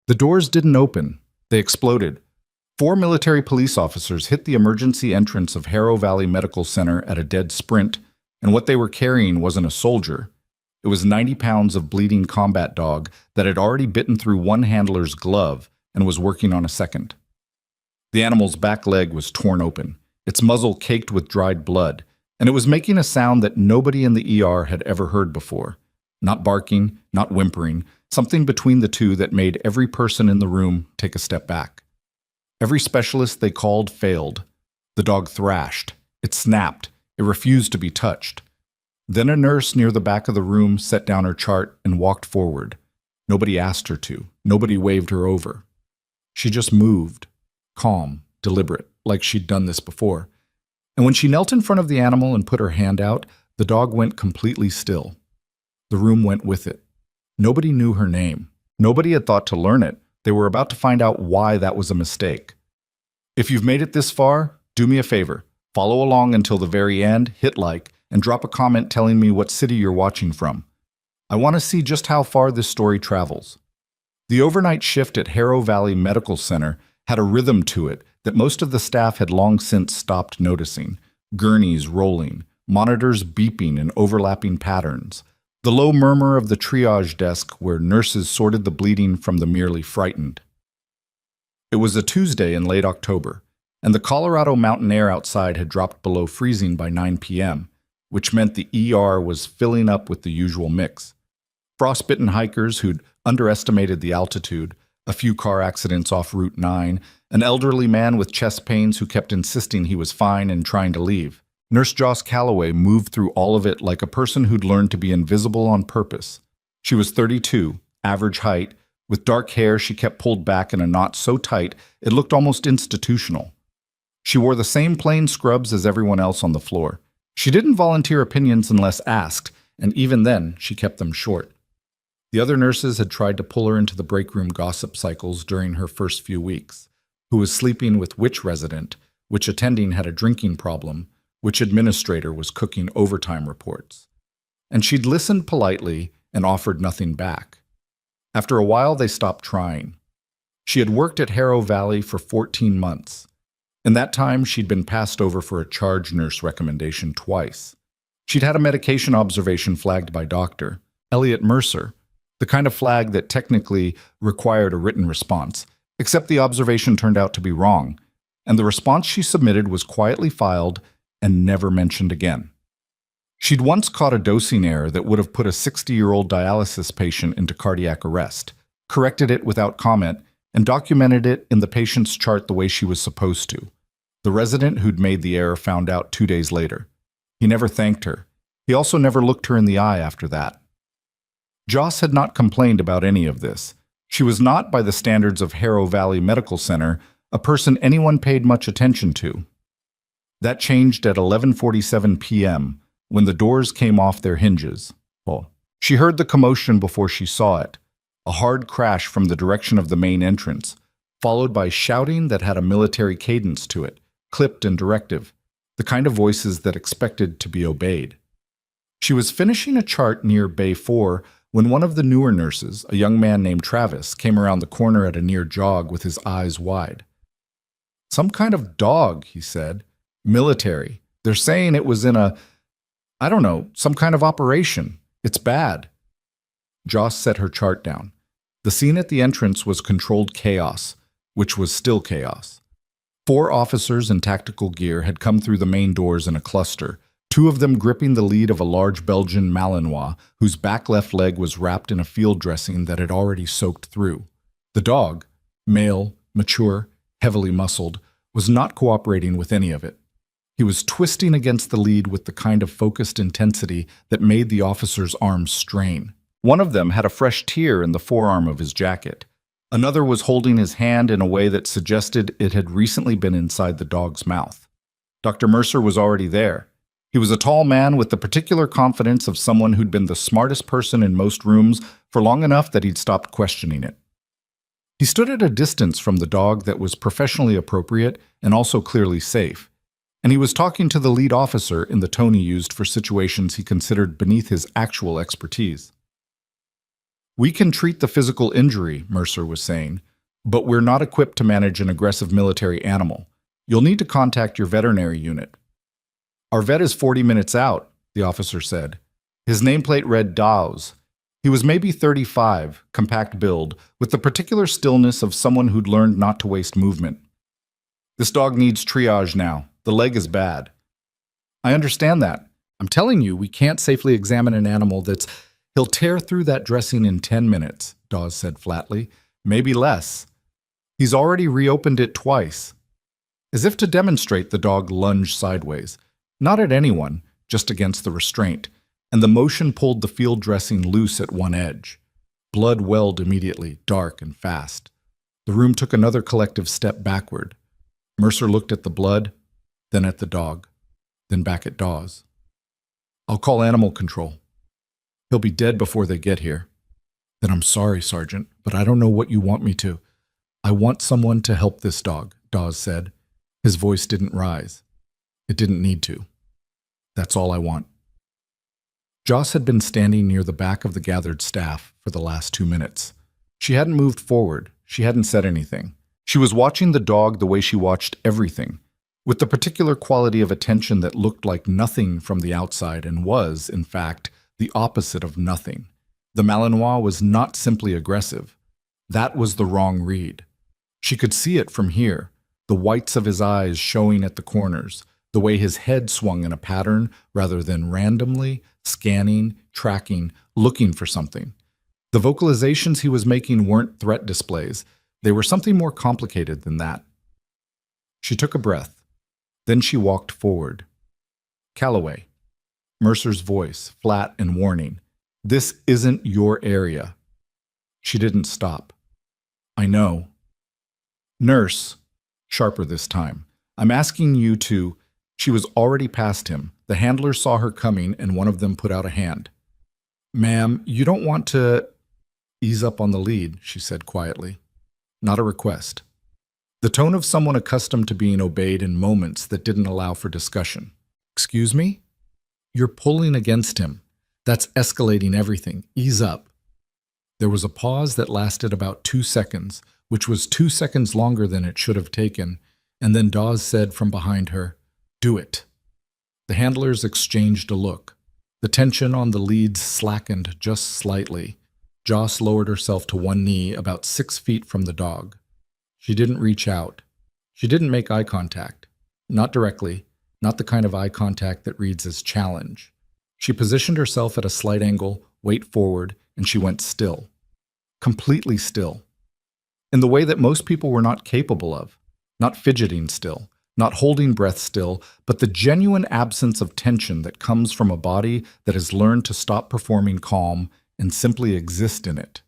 The doors didn't open. They exploded. Four military police officers hit the emergency entrance of Harrow Valley Medical Center at a dead sprint, and what they were carrying wasn't a soldier. It was 90 pounds of bleeding combat dog that had already bitten through one handler's glove and was working on a second. The animal's back leg was torn open, its muzzle caked with dried blood, and it was making a sound that nobody in the ER had ever heard before. Not barking, not whimpering, something between the two that made every person in the room take a step back. Every specialist they called failed. The dog thrashed. It snapped. It refused to be touched. Then a nurse near the back of the room set down her chart and walked forward. Nobody asked her to. Nobody waved her over. She just moved, calm, deliberate, like she'd done this before. And when she knelt in front of the animal and put her hand out, the dog went completely still. The room went with it. Nobody knew her name. Nobody had thought to learn it. They were about to find out why that was a mistake. If you've made it this far, do me a favor. Follow along until the very end, hit like, and drop a comment telling me what city you're watching from. I want to see just how far this story travels. The overnight shift at Harrow Valley Medical Center had a rhythm to it that most of the staff had long since stopped noticing. Gurneys rolling, monitors beeping in overlapping patterns, the low murmur of the triage desk where nurses sorted the bleeding from the merely frightened. It was a Tuesday in late October, and the Colorado mountain air outside had dropped below freezing by 9 p.m., which meant the ER was filling up with the usual mix. Frostbitten hikers who'd underestimated the altitude, a few car accidents off Route 9, an elderly man with chest pains who kept insisting he was fine and trying to leave. Nurse Joss Calloway moved through all of it like a person who'd learned to be invisible on purpose. She was 32, average height. With dark hair she kept pulled back in a knot so tight it looked almost institutional. She wore the same plain scrubs as everyone else on the floor. She didn't volunteer opinions unless asked, and even then she kept them short. The other nurses had tried to pull her into the break room gossip cycles during her first few weeks. Who was sleeping with which resident, which attending had a drinking problem, which administrator was cooking overtime reports. And she'd listened politely and offered nothing back. After a while, they stopped trying. She had worked at Harrow Valley for 14 months. In that time, she'd been passed over for a charge nurse recommendation twice. She'd had a medication observation flagged by Dr. Elliot Mercer, the kind of flag that technically required a written response, except the observation turned out to be wrong, and the response she submitted was quietly filed and never mentioned again. She'd once caught a dosing error that would have put a 60-year-old dialysis patient into cardiac arrest, corrected it without comment, and documented it in the patient's chart the way she was supposed to. The resident who'd made the error found out 2 days later. He never thanked her. He also never looked her in the eye after that. Joss had not complained about any of this. She was not, by the standards of Harrow Valley Medical Center, a person anyone paid much attention to. That changed at 11:47 p.m., when the doors came off their hinges. She heard the commotion before she saw it, a hard crash from the direction of the main entrance, followed by shouting that had a military cadence to it, clipped and directive, the kind of voices that expected to be obeyed. She was finishing a chart near Bay 4 when one of the newer nurses, a young man named Travis, came around the corner at a near jog with his eyes wide. "Some kind of dog," he said. "Military. They're saying it was in some kind of operation. It's bad." Joss set her chart down. The scene at the entrance was controlled chaos, which was still chaos. 4 officers in tactical gear had come through the main doors in a cluster, 2 of them gripping the lead of a large Belgian Malinois whose back left leg was wrapped in a field dressing that had already soaked through. The dog, male, mature, heavily muscled, was not cooperating with any of it. He was twisting against the lead with the kind of focused intensity that made the officer's arms strain. One of them had a fresh tear in the forearm of his jacket. Another was holding his hand in a way that suggested it had recently been inside the dog's mouth. Dr. Mercer was already there. He was a tall man with the particular confidence of someone who'd been the smartest person in most rooms for long enough that he'd stopped questioning it. He stood at a distance from the dog that was professionally appropriate and also clearly safe, and he was talking to the lead officer in the tone he used for situations he considered beneath his actual expertise. We can treat the physical injury, Mercer was saying, but we're not equipped to manage an aggressive military animal. You'll need to contact your veterinary unit. Our vet is 40 minutes out, the officer said. His nameplate read Dawes. He was maybe 35, compact build, with the particular stillness of someone who'd learned not to waste movement. This dog needs triage now. The leg is bad. I understand that. I'm telling you, we can't safely examine an animal that's... He'll tear through that dressing in 10 minutes, Dawes said flatly. Maybe less. He's already reopened it twice. As if to demonstrate, the dog lunged sideways. Not at anyone, just against the restraint, and the motion pulled the field dressing loose at one edge. Blood welled immediately, dark and fast. The room took another collective step backward. Mercer looked at the blood, then at the dog, then back at Dawes. I'll call animal control. He'll be dead before they get here. Then I'm sorry, Sergeant, but I don't know what you want me to. I want someone to help this dog, Dawes said. His voice didn't rise. It didn't need to. That's all I want. Joss had been standing near the back of the gathered staff for the last 2 minutes. She hadn't moved forward. She hadn't said anything. She was watching the dog the way she watched everything, with the particular quality of attention that looked like nothing from the outside and was, in fact, the opposite of nothing. The Malinois was not simply aggressive. That was the wrong read. She could see it from here, the whites of his eyes showing at the corners, the way his head swung in a pattern rather than randomly, scanning, tracking, looking for something. The vocalizations he was making weren't threat displays. They were something more complicated than that. She took a breath. Then she walked forward. Calloway. Mercer's voice, flat and warning. This isn't your area. She didn't stop. I know. Nurse, sharper this time, I'm asking you to... She was already past him. The handler saw her coming, and one of them put out a hand. Ma'am, you don't want to... Ease up on the lead, she said quietly. Not a request. The tone of someone accustomed to being obeyed in moments that didn't allow for discussion. Excuse me? You're pulling against him. That's escalating everything. Ease up. There was a pause that lasted about 2 seconds, which was 2 seconds longer than it should have taken, and then Dawes said from behind her, Do it. The handlers exchanged a look. The tension on the leads slackened just slightly. Joss lowered herself to one knee about 6 feet from the dog. She didn't reach out. She didn't make eye contact. Not directly, not the kind of eye contact that reads as challenge. She positioned herself at a slight angle, weight forward, and she went still. Completely still. In the way that most people were not capable of. Not fidgeting still, not holding breath still, but the genuine absence of tension that comes from a body that has learned to stop performing calm and simply exist in it.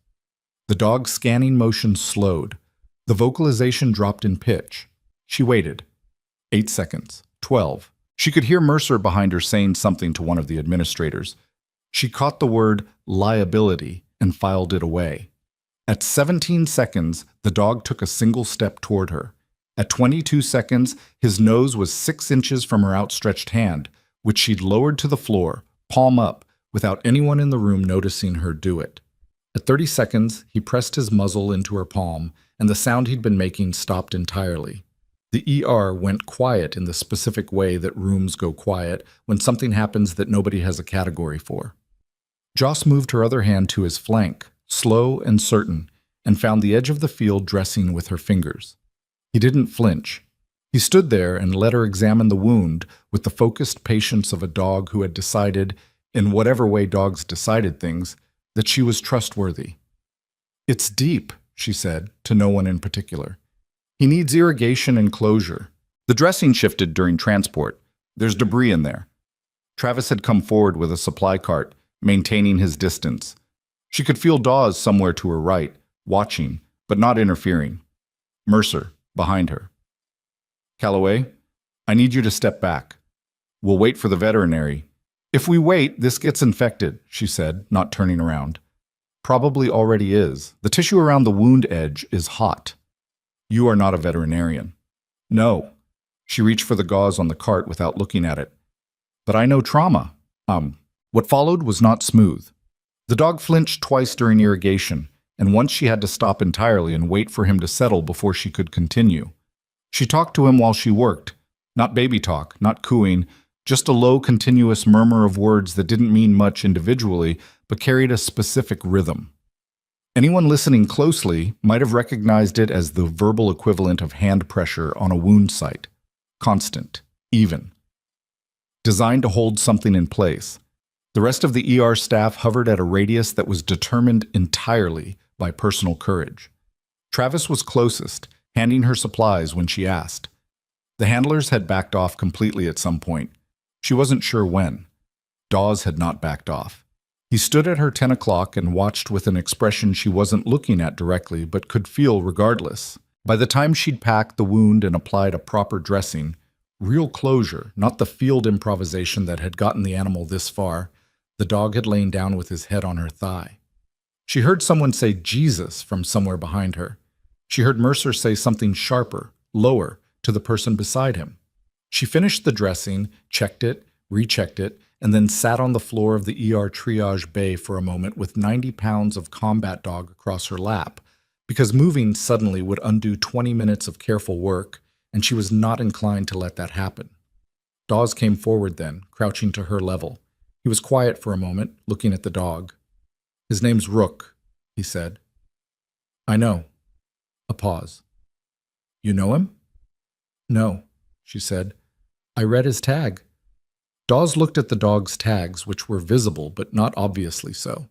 The dog's scanning motion slowed. The vocalization dropped in pitch. She waited. 8 seconds. 12. She could hear Mercer behind her saying something to one of the administrators. She caught the word liability and filed it away. At 17 seconds, the dog took a single step toward her. At 22 seconds, his nose was 6 inches from her outstretched hand, which she'd lowered to the floor, palm up, without anyone in the room noticing her do it. At 30 seconds, he pressed his muzzle into her palm, and the sound he'd been making stopped entirely. The ER went quiet in the specific way that rooms go quiet when something happens that nobody has a category for. Joss moved her other hand to his flank, slow and certain, and found the edge of the field dressing with her fingers. He didn't flinch. He stood there and let her examine the wound with the focused patience of a dog who had decided, in whatever way dogs decided things, that she was trustworthy. It's deep, she said, to no one in particular. He needs irrigation and closure. The dressing shifted during transport. There's debris in there. Travis had come forward with a supply cart, maintaining his distance. She could feel Dawes somewhere to her right, watching, but not interfering. Mercer, behind her. Calloway, I need you to step back. We'll wait for the veterinary. If we wait, this gets infected, she said, not turning around. Probably already is. The tissue around the wound edge is hot. You are not a veterinarian. No. She reached for the gauze on the cart without looking at it. But I know trauma. What followed was not smooth. The dog flinched twice during irrigation, and once she had to stop entirely and wait for him to settle before she could continue. She talked to him while she worked. Not baby talk, not cooing, just a low, continuous murmur of words that didn't mean much individually, but carried a specific rhythm. Anyone listening closely might have recognized it as the verbal equivalent of hand pressure on a wound site. Constant, even. Designed to hold something in place. The rest of the ER staff hovered at a radius that was determined entirely by personal courage. Travis was closest, handing her supplies when she asked. The handlers had backed off completely at some point. She wasn't sure when. Dawes had not backed off. He stood at her 10 o'clock and watched with an expression she wasn't looking at directly but could feel regardless. By the time she'd packed the wound and applied a proper dressing, real closure, not the field improvisation that had gotten the animal this far, the dog had lain down with his head on her thigh. She heard someone say Jesus from somewhere behind her. She heard Mercer say something sharper, lower, to the person beside him. She finished the dressing, checked it, rechecked it, and then sat on the floor of the ER triage bay for a moment with 90 pounds of combat dog across her lap, because moving suddenly would undo 20 minutes of careful work, and she was not inclined to let that happen. Dawes came forward then, crouching to her level. He was quiet for a moment, looking at the dog. "His name's Rook," he said. "I know." A pause. "You know him?" "No," she said. "I read his tag." Dawes looked at the dog's tags, which were visible but not obviously so.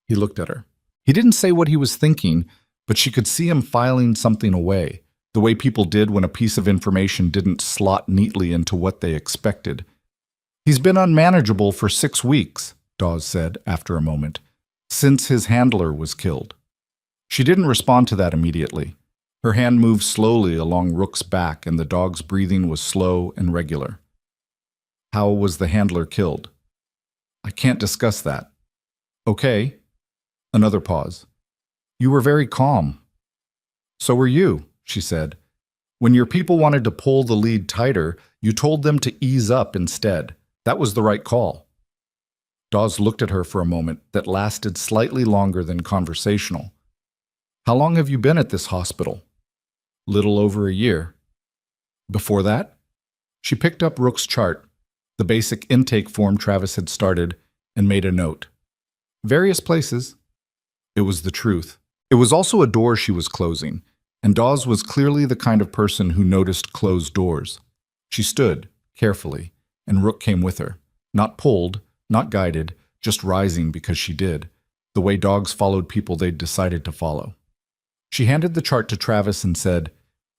He looked at her. He didn't say what he was thinking, but she could see him filing something away, the way people did when a piece of information didn't slot neatly into what they expected. "He's been unmanageable for 6 weeks," Dawes said after a moment, "since his handler was killed." She didn't respond to that immediately. Her hand moved slowly along Rook's back, and the dog's breathing was slow and regular. "How was the handler killed?" "I can't discuss that." "Okay." Another pause. "You were very calm." "So were you," she said. "When your people wanted to pull the lead tighter, you told them to ease up instead. That was the right call." Dawes looked at her for a moment that lasted slightly longer than conversational. "How long have you been at this hospital?" "Little over a year." "Before that?" She picked up Rook's chart, the basic intake form Travis had started, and made a note. "Various places." It was the truth. It was also a door she was closing, and Dawes was clearly the kind of person who noticed closed doors. She stood, carefully, and Rook came with her. Not pulled, not guided, just rising because she did, the way dogs followed people they'd decided to follow. She handed the chart to Travis and said,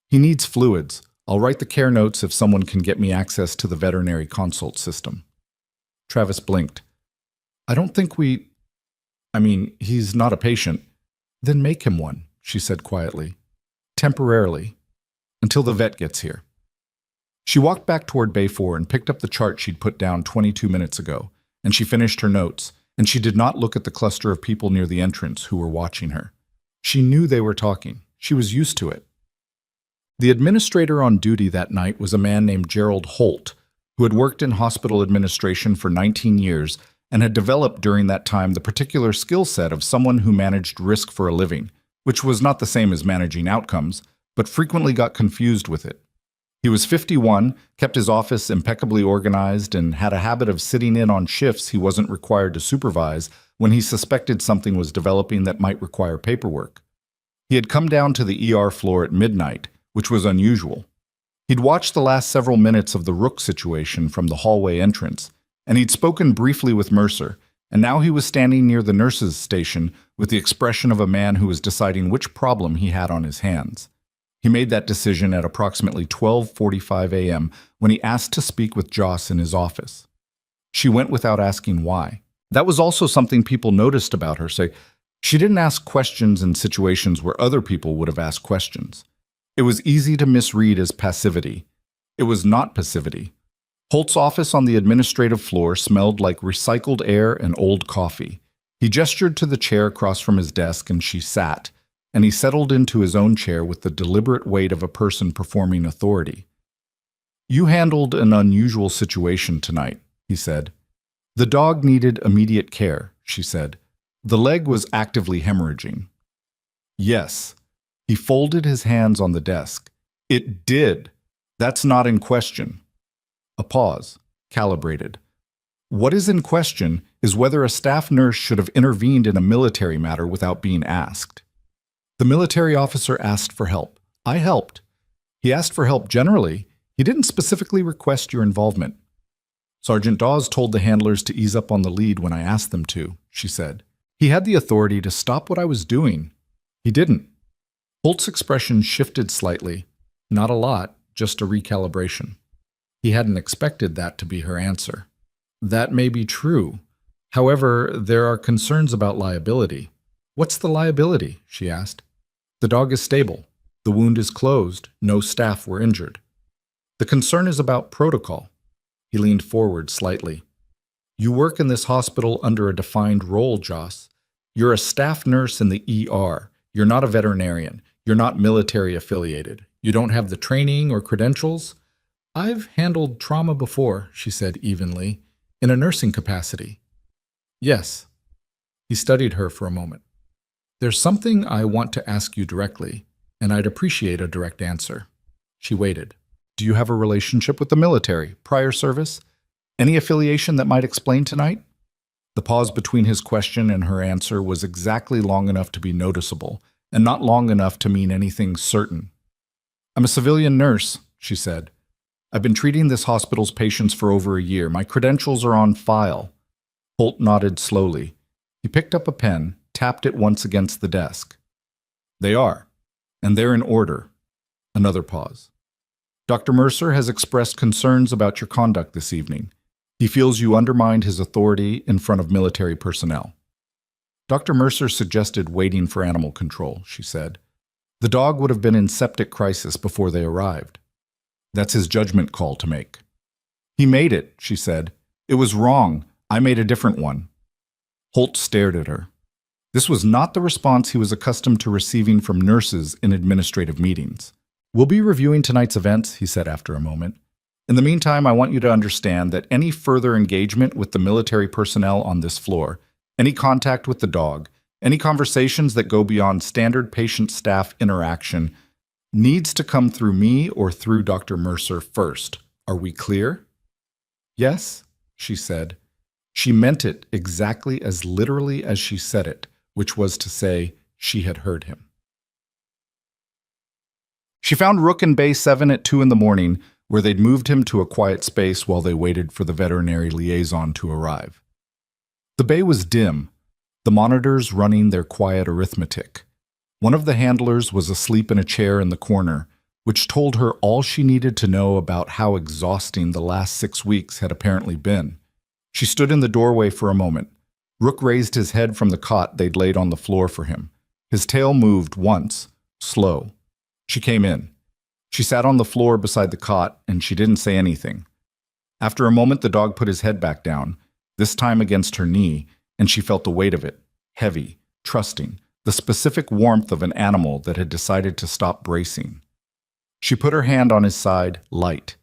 "He needs fluids. I'll write the care notes if someone can get me access to the veterinary consult system." Travis blinked. "I don't think he's not a patient." "Then make him one," she said quietly. "Temporarily. Until the vet gets here." She walked back toward Bay 4 and picked up the chart she'd put down 22 minutes ago, and she finished her notes, and she did not look at the cluster of people near the entrance who were watching her. She knew they were talking. She was used to it. The administrator on duty that night was a man named Gerald Holt, who had worked in hospital administration for 19 years and had developed during that time the particular skill set of someone who managed risk for a living, which was not the same as managing outcomes, but frequently got confused with it. He was 51, kept his office impeccably organized, and had a habit of sitting in on shifts he wasn't required to supervise when he suspected something was developing that might require paperwork. He had come down to the ER floor at midnight, which was unusual. He'd watched the last several minutes of the Rook situation from the hallway entrance, and he'd spoken briefly with Mercer, and now he was standing near the nurse's station with the expression of a man who was deciding which problem he had on his hands. He made that decision at approximately 12:45 a.m. when he asked to speak with Joss in his office. She went without asking why. That was also something people noticed about her. She didn't ask questions in situations where other people would have asked questions. It was easy to misread as passivity. It was not passivity. Holt's office on the administrative floor smelled like recycled air and old coffee. He gestured to the chair across from his desk, and she sat, and he settled into his own chair with the deliberate weight of a person performing authority. "You handled an unusual situation tonight," he said. "The dog needed immediate care," she said. The leg was actively hemorrhaging. Yes. He folded his hands on the desk. It did. That's not in question. A pause. Calibrated. What is in question is whether a staff nurse should have intervened in a military matter without being asked. The military officer asked for help. I helped. He asked for help generally. He didn't specifically request your involvement. Sergeant Dawes told the handlers to ease up on the lead when I asked them to, she said. He had the authority to stop what I was doing. He didn't. Holt's expression shifted slightly. Not a lot, just a recalibration. He hadn't expected that to be her answer. That may be true. However, there are concerns about liability. What's the liability? She asked. The dog is stable. The wound is closed. No staff were injured. The concern is about protocol. He leaned forward slightly. You work in this hospital under a defined role, Joss. You're a staff nurse in the ER. You're not a veterinarian. You're not military affiliated. You don't have the training or credentials. I've handled trauma before, she said evenly, in a nursing capacity. Yes. He studied her for a moment. There's something I want to ask you directly, and I'd appreciate a direct answer. She waited. Do you have a relationship with the military, prior service? Any affiliation that might explain tonight? The pause between his question and her answer was exactly long enough to be noticeable, and not long enough to mean anything certain. I'm a civilian nurse, she said. I've been treating this hospital's patients for over a year. My credentials are on file. Holt nodded slowly. He picked up a pen, tapped it once against the desk. They are, and they're in order. Another pause. Dr. Mercer has expressed concerns about your conduct this evening. He feels you undermined his authority in front of military personnel. Dr. Mercer suggested waiting for animal control, she said. The dog would have been in septic crisis before they arrived. That's his judgment call to make. He made it, she said. It was wrong. I made a different one. Holt stared at her. This was not the response he was accustomed to receiving from nurses in administrative meetings. We'll be reviewing tonight's events, he said after a moment. In the meantime, I want you to understand that any further engagement with the military personnel on this floor, any contact with the dog, any conversations that go beyond standard patient-staff interaction needs to come through me or through Dr. Mercer first. Are we clear? Yes, she said. She meant it exactly as literally as she said it, which was to say she had heard him. She found Rook in Bay 7 at 2 in the morning, where they'd moved him to a quiet space while they waited for the veterinary liaison to arrive. The bay was dim, the monitors running their quiet arithmetic. One of the handlers was asleep in a chair in the corner, which told her all she needed to know about how exhausting the last 6 weeks had apparently been. She stood in the doorway for a moment. Rook raised his head from the cot they'd laid on the floor for him. His tail moved once, slow. She came in. She sat on the floor beside the cot, and she didn't say anything. After a moment, the dog put his head back down, this time against her knee, and she felt the weight of it, heavy, trusting, the specific warmth of an animal that had decided to stop bracing. She put her hand on his side, light.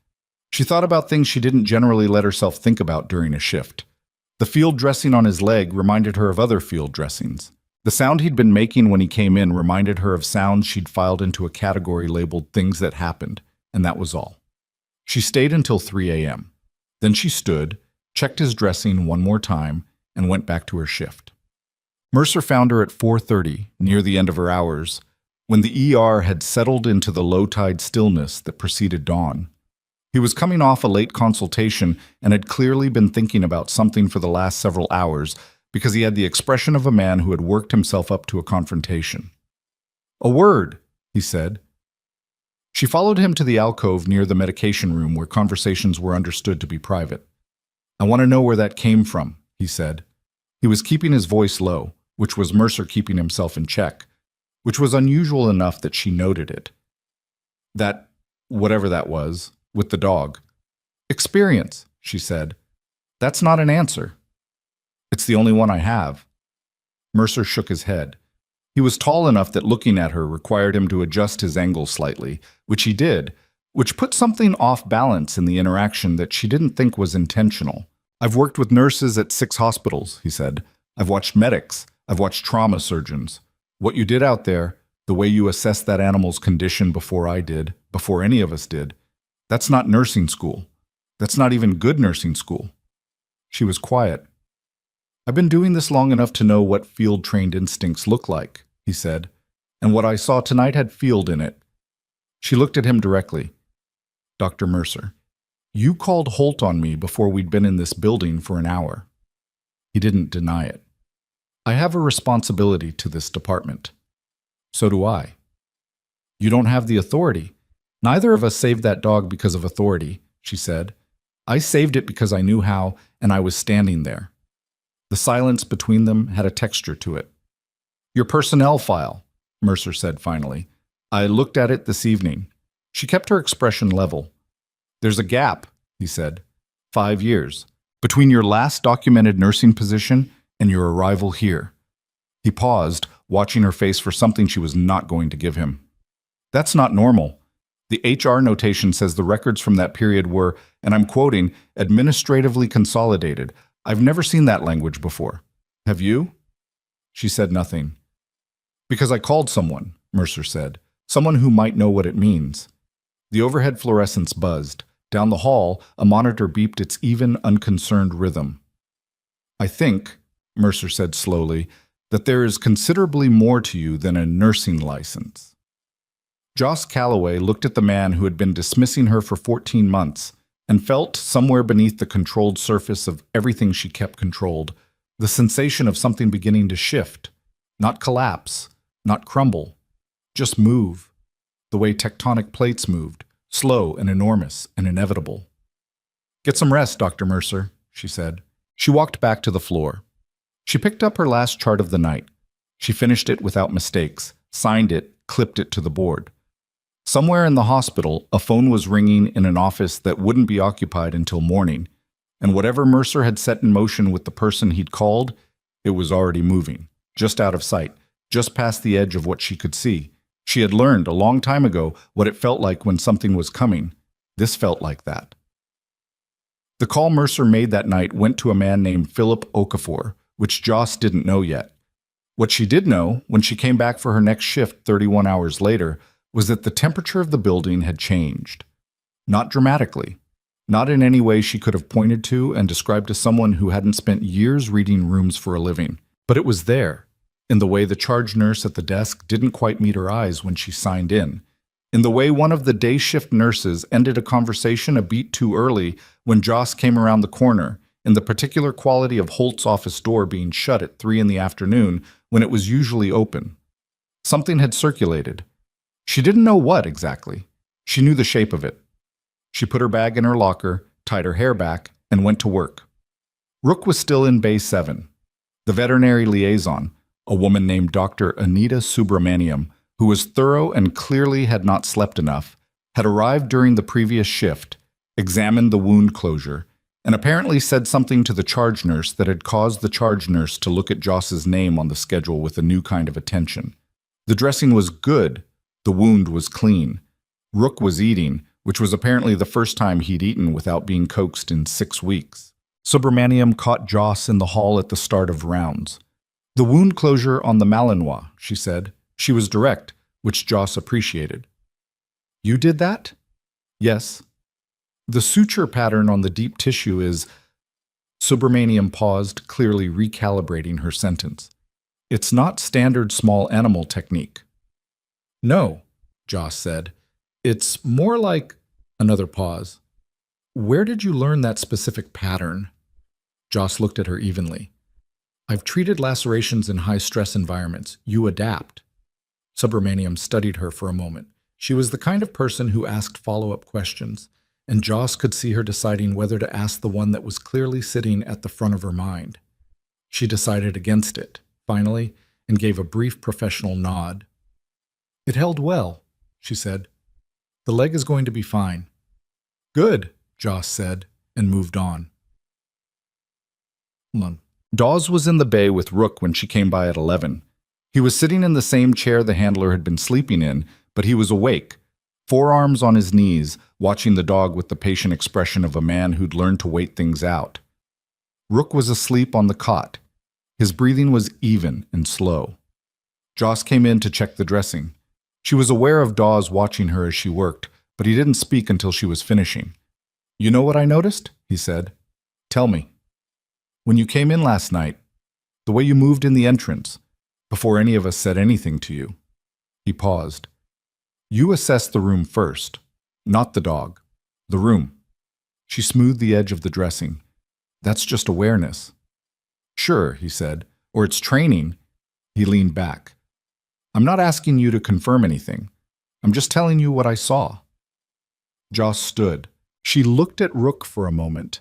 She thought about things she didn't generally let herself think about during a shift. The field dressing on his leg reminded her of other field dressings. The sound he'd been making when he came in reminded her of sounds she'd filed into a category labeled things that happened, and that was all. She stayed until 3 a.m. Then she stood, checked his dressing one more time, and went back to her shift. Mercer found her at 4:30, near the end of her hours, when the ER had settled into the low-tide stillness that preceded dawn. He was coming off a late consultation and had clearly been thinking about something for the last several hours, because he had the expression of a man who had worked himself up to a confrontation. "A word," he said. She followed him to the alcove near the medication room where conversations were understood to be private. "I want to know where that came from," he said. He was keeping his voice low, which was Mercer keeping himself in check, which was unusual enough that she noted it. That, whatever that was, with the dog. "Experience," she said. "That's not an answer." "It's the only one I have." Mercer shook his head. He was tall enough that looking at her required him to adjust his angle slightly, which he did, which put something off balance in the interaction that she didn't think was intentional. "I've worked with nurses at 6 hospitals," he said. "I've watched medics. I've watched trauma surgeons. What you did out there, the way you assessed that animal's condition before I did, before any of us did, that's not nursing school. That's not even good nursing school." She was quiet. "I've been doing this long enough to know what field-trained instincts look like," he said, "and what I saw tonight had field in it." She looked at him directly. "Dr. Mercer, you called Holt on me before we'd been in this building for an hour." He didn't deny it. "I have a responsibility to this department." "So do I." "You don't have the authority. Neither of us saved that dog because of authority," she said. "I saved it because I knew how, and I was standing there." The silence between them had a texture to it. "Your personnel file," Mercer said finally. "I looked at it this evening." She kept her expression level. "There's a gap," he said. 5 years. Between your last documented nursing position and your arrival here." He paused, watching her face for something she was not going to give him. "That's not normal. The HR notation says the records from that period were, and I'm quoting, administratively consolidated. I've never seen that language before. Have you?" She said nothing. "Because I called someone," Mercer said. "Someone who might know what it means." The overhead fluorescence buzzed. Down the hall, a monitor beeped its even, unconcerned rhythm. "I think," Mercer said slowly, "that there is considerably more to you than a nursing license." Joss Calloway looked at the man who had been dismissing her for 14 months and felt, somewhere beneath the controlled surface of everything she kept controlled, the sensation of something beginning to shift, not collapse, not crumble, just move, the way tectonic plates moved, slow and enormous and inevitable. "Get some rest, Dr. Mercer," she said. She walked back to the floor. She picked up her last chart of the night. She finished it without mistakes, signed it, clipped it to the board. Somewhere in the hospital, a phone was ringing in an office that wouldn't be occupied until morning, and whatever Mercer had set in motion with the person he'd called, it was already moving, just out of sight, just past the edge of what she could see. She had learned a long time ago what it felt like when something was coming. This felt like that. The call Mercer made that night went to a man named Philip Okafor, which Joss didn't know yet. What she did know, when she came back for her next shift 31 hours later, was that the temperature of the building had changed. Not dramatically. Not in any way she could have pointed to and described to someone who hadn't spent years reading rooms for a living. But it was there, in the way the charge nurse at the desk didn't quite meet her eyes when she signed in, in the way one of the day shift nurses ended a conversation a beat too early when Joss came around the corner, in the particular quality of Holt's office door being shut at 3 in the afternoon when it was usually open. Something had circulated. She didn't know what exactly. She knew the shape of it. She put her bag in her locker, tied her hair back, and went to work. Rook was still in Bay 7. The veterinary liaison, a woman named Dr. Anita Subramaniam, who was thorough and clearly had not slept enough, had arrived during the previous shift, examined the wound closure, and apparently said something to the charge nurse that had caused the charge nurse to look at Joss's name on the schedule with a new kind of attention. The dressing was good. The wound was clean. Rook was eating, which was apparently the first time he'd eaten without being coaxed in 6 weeks. Subramaniam caught Joss in the hall at the start of rounds. "The wound closure on the Malinois," she said. She was direct, which Joss appreciated. "You did that?" "Yes." "The suture pattern on the deep tissue is—" Subramaniam paused, clearly recalibrating her sentence. "It's not standard small animal technique." "No," Joss said. "It's more like—" Another pause. "Where did you learn that specific pattern?" Joss looked at her evenly. "I've treated lacerations in high-stress environments. You adapt." Subramaniam studied her for a moment. She was the kind of person who asked follow-up questions, and Joss could see her deciding whether to ask the one that was clearly sitting at the front of her mind. She decided against it, finally, and gave a brief professional nod. "It held well," she said. "The leg is going to be fine." "Good," Joss said, and moved on. Dawes was in the bay with Rook when she came by at 11. He was sitting in the same chair the handler had been sleeping in, but he was awake, forearms on his knees, watching the dog with the patient expression of a man who'd learned to wait things out. Rook was asleep on the cot. His breathing was even and slow. Joss came in to check the dressing. She was aware of Dawes watching her as she worked, but he didn't speak until she was finishing. "You know what I noticed?" he said. "Tell me." "When you came in last night, the way you moved in the entrance, before any of us said anything to you." He paused. "You assessed the room first, not the dog. The room." She smoothed the edge of the dressing. "That's just awareness." "Sure," he said, "or it's training." He leaned back. "I'm not asking you to confirm anything. I'm just telling you what I saw." Joss stood. She looked at Rook for a moment.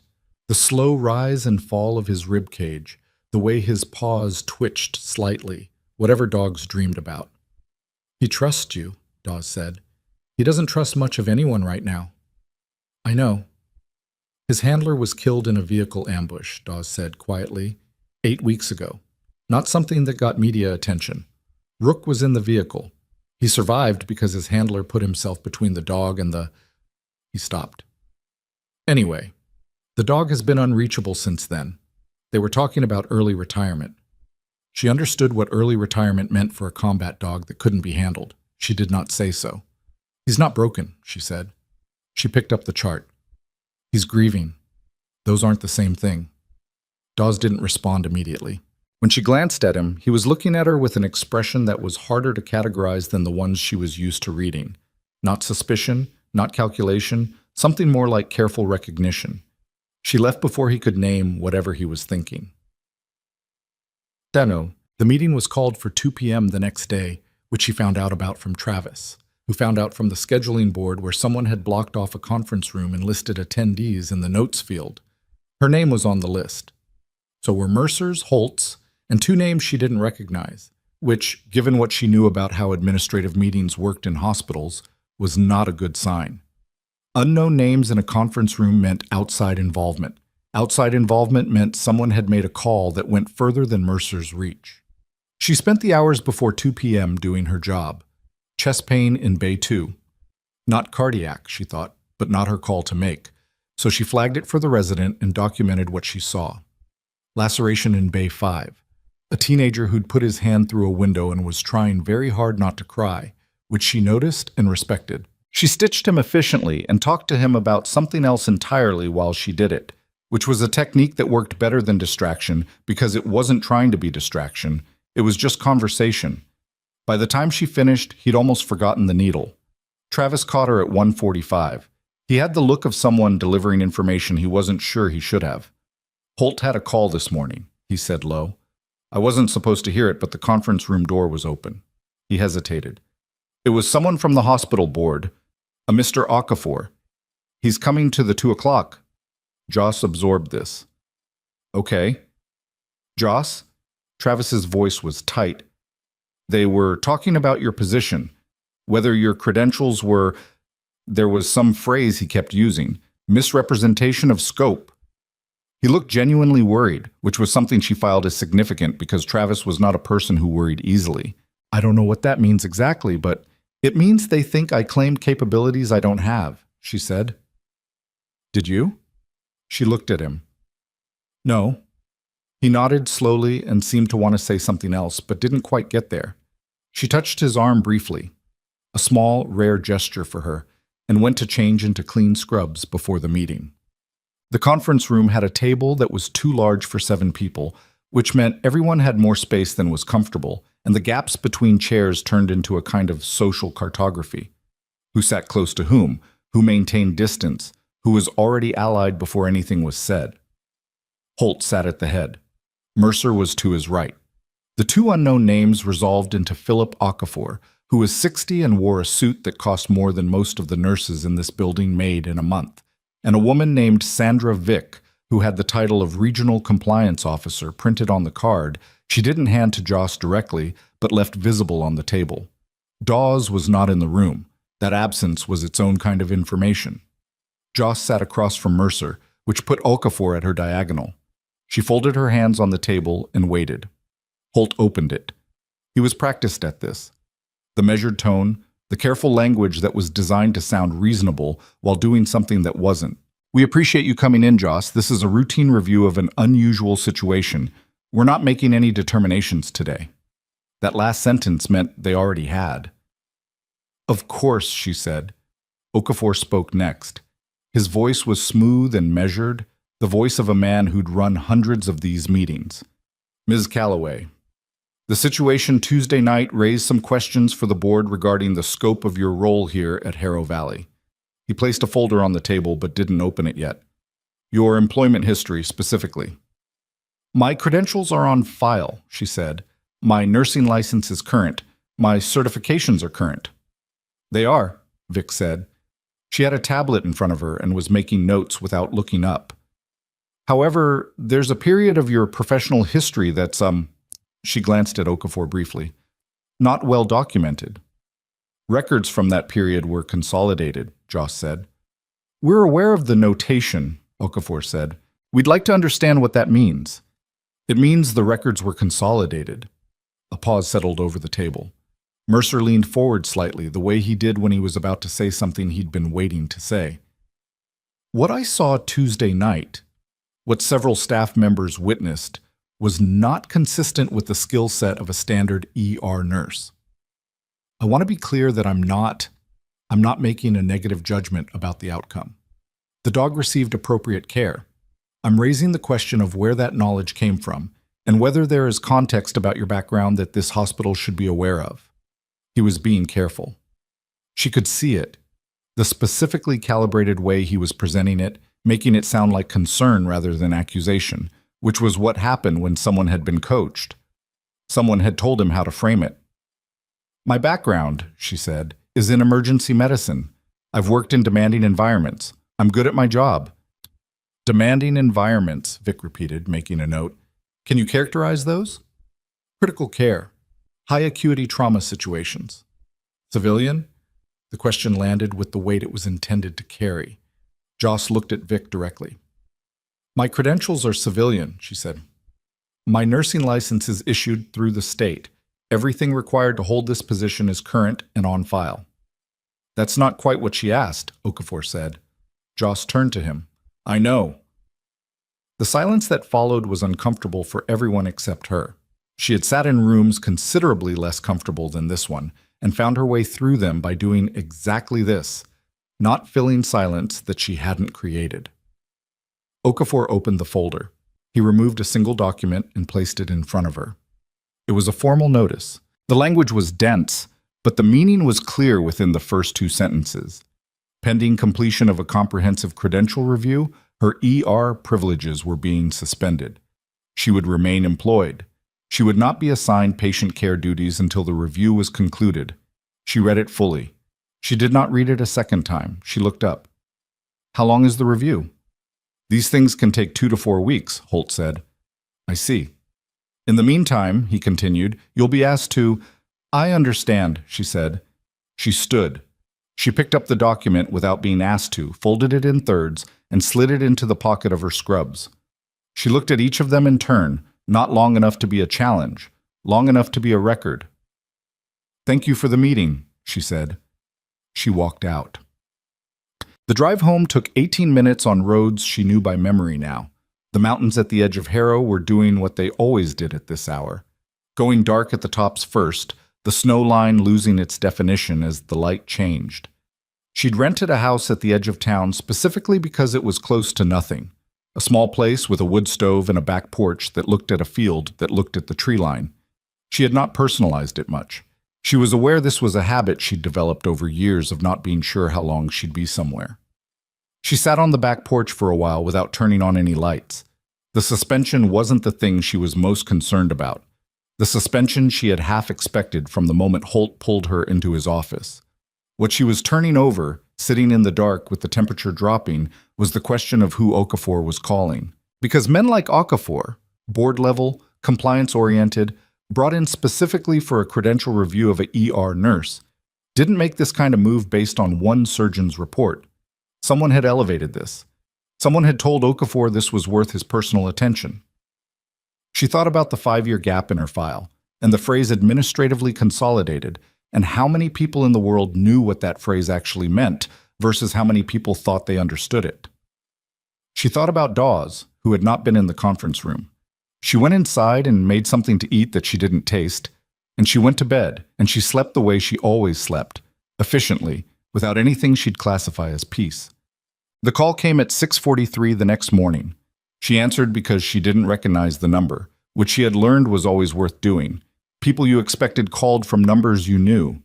The slow rise and fall of his rib cage, the way his paws twitched slightly, whatever dogs dreamed about. "He trusts you," Dawes said. "He doesn't trust much of anyone right now." "I know." "His handler was killed in a vehicle ambush," Dawes said quietly, 8 weeks ago. "Not something that got media attention. Rook was in the vehicle. He survived because his handler put himself between the dog and the—" He stopped. "Anyway, the dog has been unreachable since then. They were talking about early retirement." She understood what early retirement meant for a combat dog that couldn't be handled. She did not say so. "He's not broken," she said. She picked up the chart. "He's grieving. Those aren't the same thing." Dawes didn't respond immediately. When she glanced at him, he was looking at her with an expression that was harder to categorize than the ones she was used to reading. Not suspicion, not calculation, something more like careful recognition. She left before he could name whatever he was thinking. The meeting was called for 2 p.m. the next day, which she found out about from Travis, who found out from the scheduling board where someone had blocked off a conference room and listed attendees in the notes field. Her name was on the list. So were Mercer's, Holt's, and 2 names she didn't recognize, which, given what she knew about how administrative meetings worked in hospitals, was not a good sign. Unknown names in a conference room meant outside involvement. Outside involvement meant someone had made a call that went further than Mercer's reach. She spent the hours before 2 p.m. doing her job. Chest pain in Bay 2. Not cardiac, she thought, but not her call to make. So she flagged it for the resident and documented what she saw. Laceration in Bay 5. A teenager who'd put his hand through a window and was trying very hard not to cry, which she noticed and respected. She stitched him efficiently and talked to him about something else entirely while she did it, which was a technique that worked better than distraction because it wasn't trying to be distraction, it was just conversation. By the time she finished, he'd almost forgotten the needle. Travis caught her at 1:45. He had the look of someone delivering information he wasn't sure he should have. "Holt had a call this morning," he said low. "I wasn't supposed to hear it, but the conference room door was open." He hesitated. "It was someone from the hospital board, a Mr. Okafor. He's coming to the 2 o'clock. Joss absorbed this. "Okay. Joss?" Travis's voice was tight. "They were talking about your position, whether your credentials were—" There was some phrase he kept using, misrepresentation of scope. He looked genuinely worried, which was something she filed as significant because Travis was not a person who worried easily. "I don't know what that means exactly, but it means they think I claimed capabilities I don't have," she said. "Did you?" She looked at him. "No." He nodded slowly and seemed to want to say something else, but didn't quite get there. She touched his arm briefly, a small, rare gesture for her, and went to change into clean scrubs before the meeting. The conference room had a table that was too large for 7 people, which meant everyone had more space than was comfortable, and the gaps between chairs turned into a kind of social cartography. Who sat close to whom? Who maintained distance? Who was already allied before anything was said? Holt sat at the head. Mercer was to his right. The 2 unknown names resolved into Philip Okafor, who was 60 and wore a suit that cost more than most of the nurses in this building made in a month, and a woman named Sandra Vick, who had the title of Regional Compliance Officer printed on the card she didn't hand to Joss directly, but left visible on the table. Dawes was not in the room. That absence was its own kind of information. Joss sat across from Mercer, which put Okafor at her diagonal. She folded her hands on the table and waited. Holt opened it. He was practiced at this. The measured tone, the careful language that was designed to sound reasonable while doing something that wasn't. "We appreciate you coming in, Joss. This is a routine review of an unusual situation. We're not making any determinations today. That last sentence meant they already had. Of course, she said. Okafor spoke next. His voice was smooth and measured, the voice of a man who'd run hundreds of these meetings. Ms. Calloway, the situation Tuesday night raised some questions for the board regarding the scope of your role here at Harrow Valley. He placed a folder on the table but didn't open it yet. Your employment history specifically. My credentials are on file, she said. My nursing license is current. My certifications are current. They are, Vic said. She had a tablet in front of her and was making notes without looking up. However, there's a period of your professional history that's, she glanced at Okafor briefly, not well documented. Records from that period were consolidated, Joss said. We're aware of the notation, Okafor said. We'd like to understand what that means. It means the records were consolidated. A pause settled over the table. Mercer leaned forward slightly, the way he did when he was about to say something he'd been waiting to say. What I saw Tuesday night, what several staff members witnessed, was not consistent with the skill set of a standard ER nurse. I want to be clear that I'm not making a negative judgment about the outcome. The dog received appropriate care. I'm raising the question of where that knowledge came from and whether there is context about your background that this hospital should be aware of. He was being careful. She could see it, the specifically calibrated way he was presenting it, making it sound like concern rather than accusation, which was what happened when someone had been coached. Someone had told him how to frame it. My background, she said, is in emergency medicine. I've worked in demanding environments. I'm good at my job. Demanding environments, Vic repeated, making a note. Can you characterize those? Critical care. High acuity trauma situations. Civilian? The question landed with the weight it was intended to carry. Joss looked at Vic directly. My credentials are civilian, she said. My nursing license is issued through the state. Everything required to hold this position is current and on file. That's not quite what she asked, Okafor said. Joss turned to him. I know. The silence that followed was uncomfortable for everyone except her. She had sat in rooms considerably less comfortable than this one and found her way through them by doing exactly this, not filling silence that she hadn't created. Okafor opened the folder. He removed a single document and placed it in front of her. It was a formal notice. The language was dense, but the meaning was clear within the first two sentences. Pending completion of a comprehensive credential review, her ER privileges were being suspended. She would remain employed. She would not be assigned patient care duties until the review was concluded. She read it fully. She did not read it a second time. She looked up. How long is the review? These things can take 2 to 4 weeks, Holt said. I see. In the meantime, he continued, you'll be asked to... I understand, she said. She stood. She picked up the document without being asked to, folded it in thirds, and slid it into the pocket of her scrubs. She looked at each of them in turn, not long enough to be a challenge, long enough to be a record. Thank you for the meeting, she said. She walked out. The drive home took 18 minutes on roads she knew by memory now. The mountains at the edge of Harrow were doing what they always did at this hour. Going dark at the tops first, the snow line losing its definition as the light changed. She'd rented a house at the edge of town specifically because it was close to nothing. A small place with a wood stove and a back porch that looked at a field that looked at the tree line. She had not personalized it much. She was aware this was a habit she'd developed over years of not being sure how long she'd be somewhere. She sat on the back porch for a while without turning on any lights. The suspension wasn't the thing she was most concerned about. The suspension she had half expected from the moment Holt pulled her into his office. What she was turning over, sitting in the dark with the temperature dropping, was the question of who Okafor was calling. Because men like Okafor, board-level, compliance-oriented, brought in specifically for a credential review of an ER nurse, didn't make this kind of move based on one surgeon's report. Someone had elevated this. Someone had told Okafor this was worth his personal attention. She thought about the 5-year gap in her file, and the phrase administratively consolidated, and how many people in the world knew what that phrase actually meant versus how many people thought they understood it. She thought about Dawes, who had not been in the conference room. She went inside and made something to eat that she didn't taste, and she went to bed, and she slept the way she always slept, efficiently, without anything she'd classify as peace. The call came at 6:43 the next morning. She answered because she didn't recognize the number, which she had learned was always worth doing. People you expected called from numbers you knew.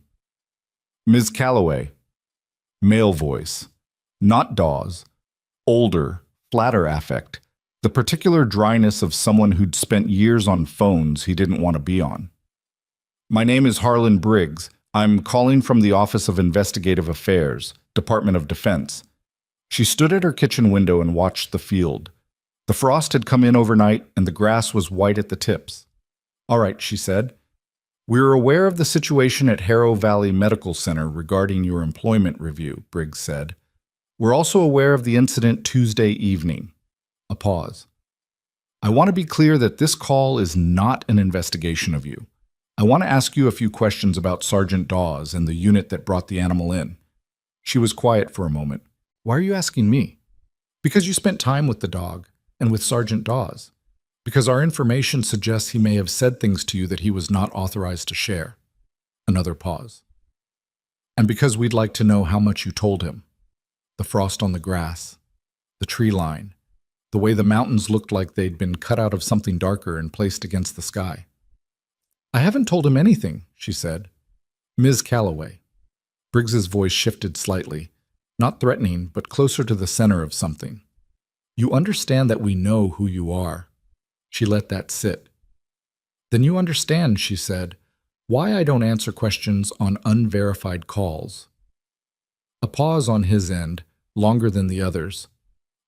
Ms. Calloway. Male voice. Not Dawes. Older, flatter affect. The particular dryness of someone who'd spent years on phones he didn't want to be on. My name is Harlan Briggs. I'm calling from the Office of Investigative Affairs, Department of Defense. She stood at her kitchen window and watched the field. The frost had come in overnight and the grass was white at the tips. All right, she said. We're aware of the situation at Harrow Valley Medical Center regarding your employment review, Briggs said. We're also aware of the incident Tuesday evening. A pause. I want to be clear that this call is not an investigation of you. I want to ask you a few questions about Sergeant Dawes and the unit that brought the animal in. She was quiet for a moment. Why are you asking me? Because you spent time with the dog and with Sergeant Dawes. Because our information suggests he may have said things to you that he was not authorized to share. Another pause. And because we'd like to know how much you told him. The frost on the grass, the tree line, the way the mountains looked like they'd been cut out of something darker and placed against the sky. I haven't told him anything, she said. Ms. Calloway. Briggs's voice shifted slightly, not threatening, but closer to the center of something. You understand that we know who you are. She let that sit. Then you understand, she said, why I don't answer questions on unverified calls. A pause on his end, longer than the others.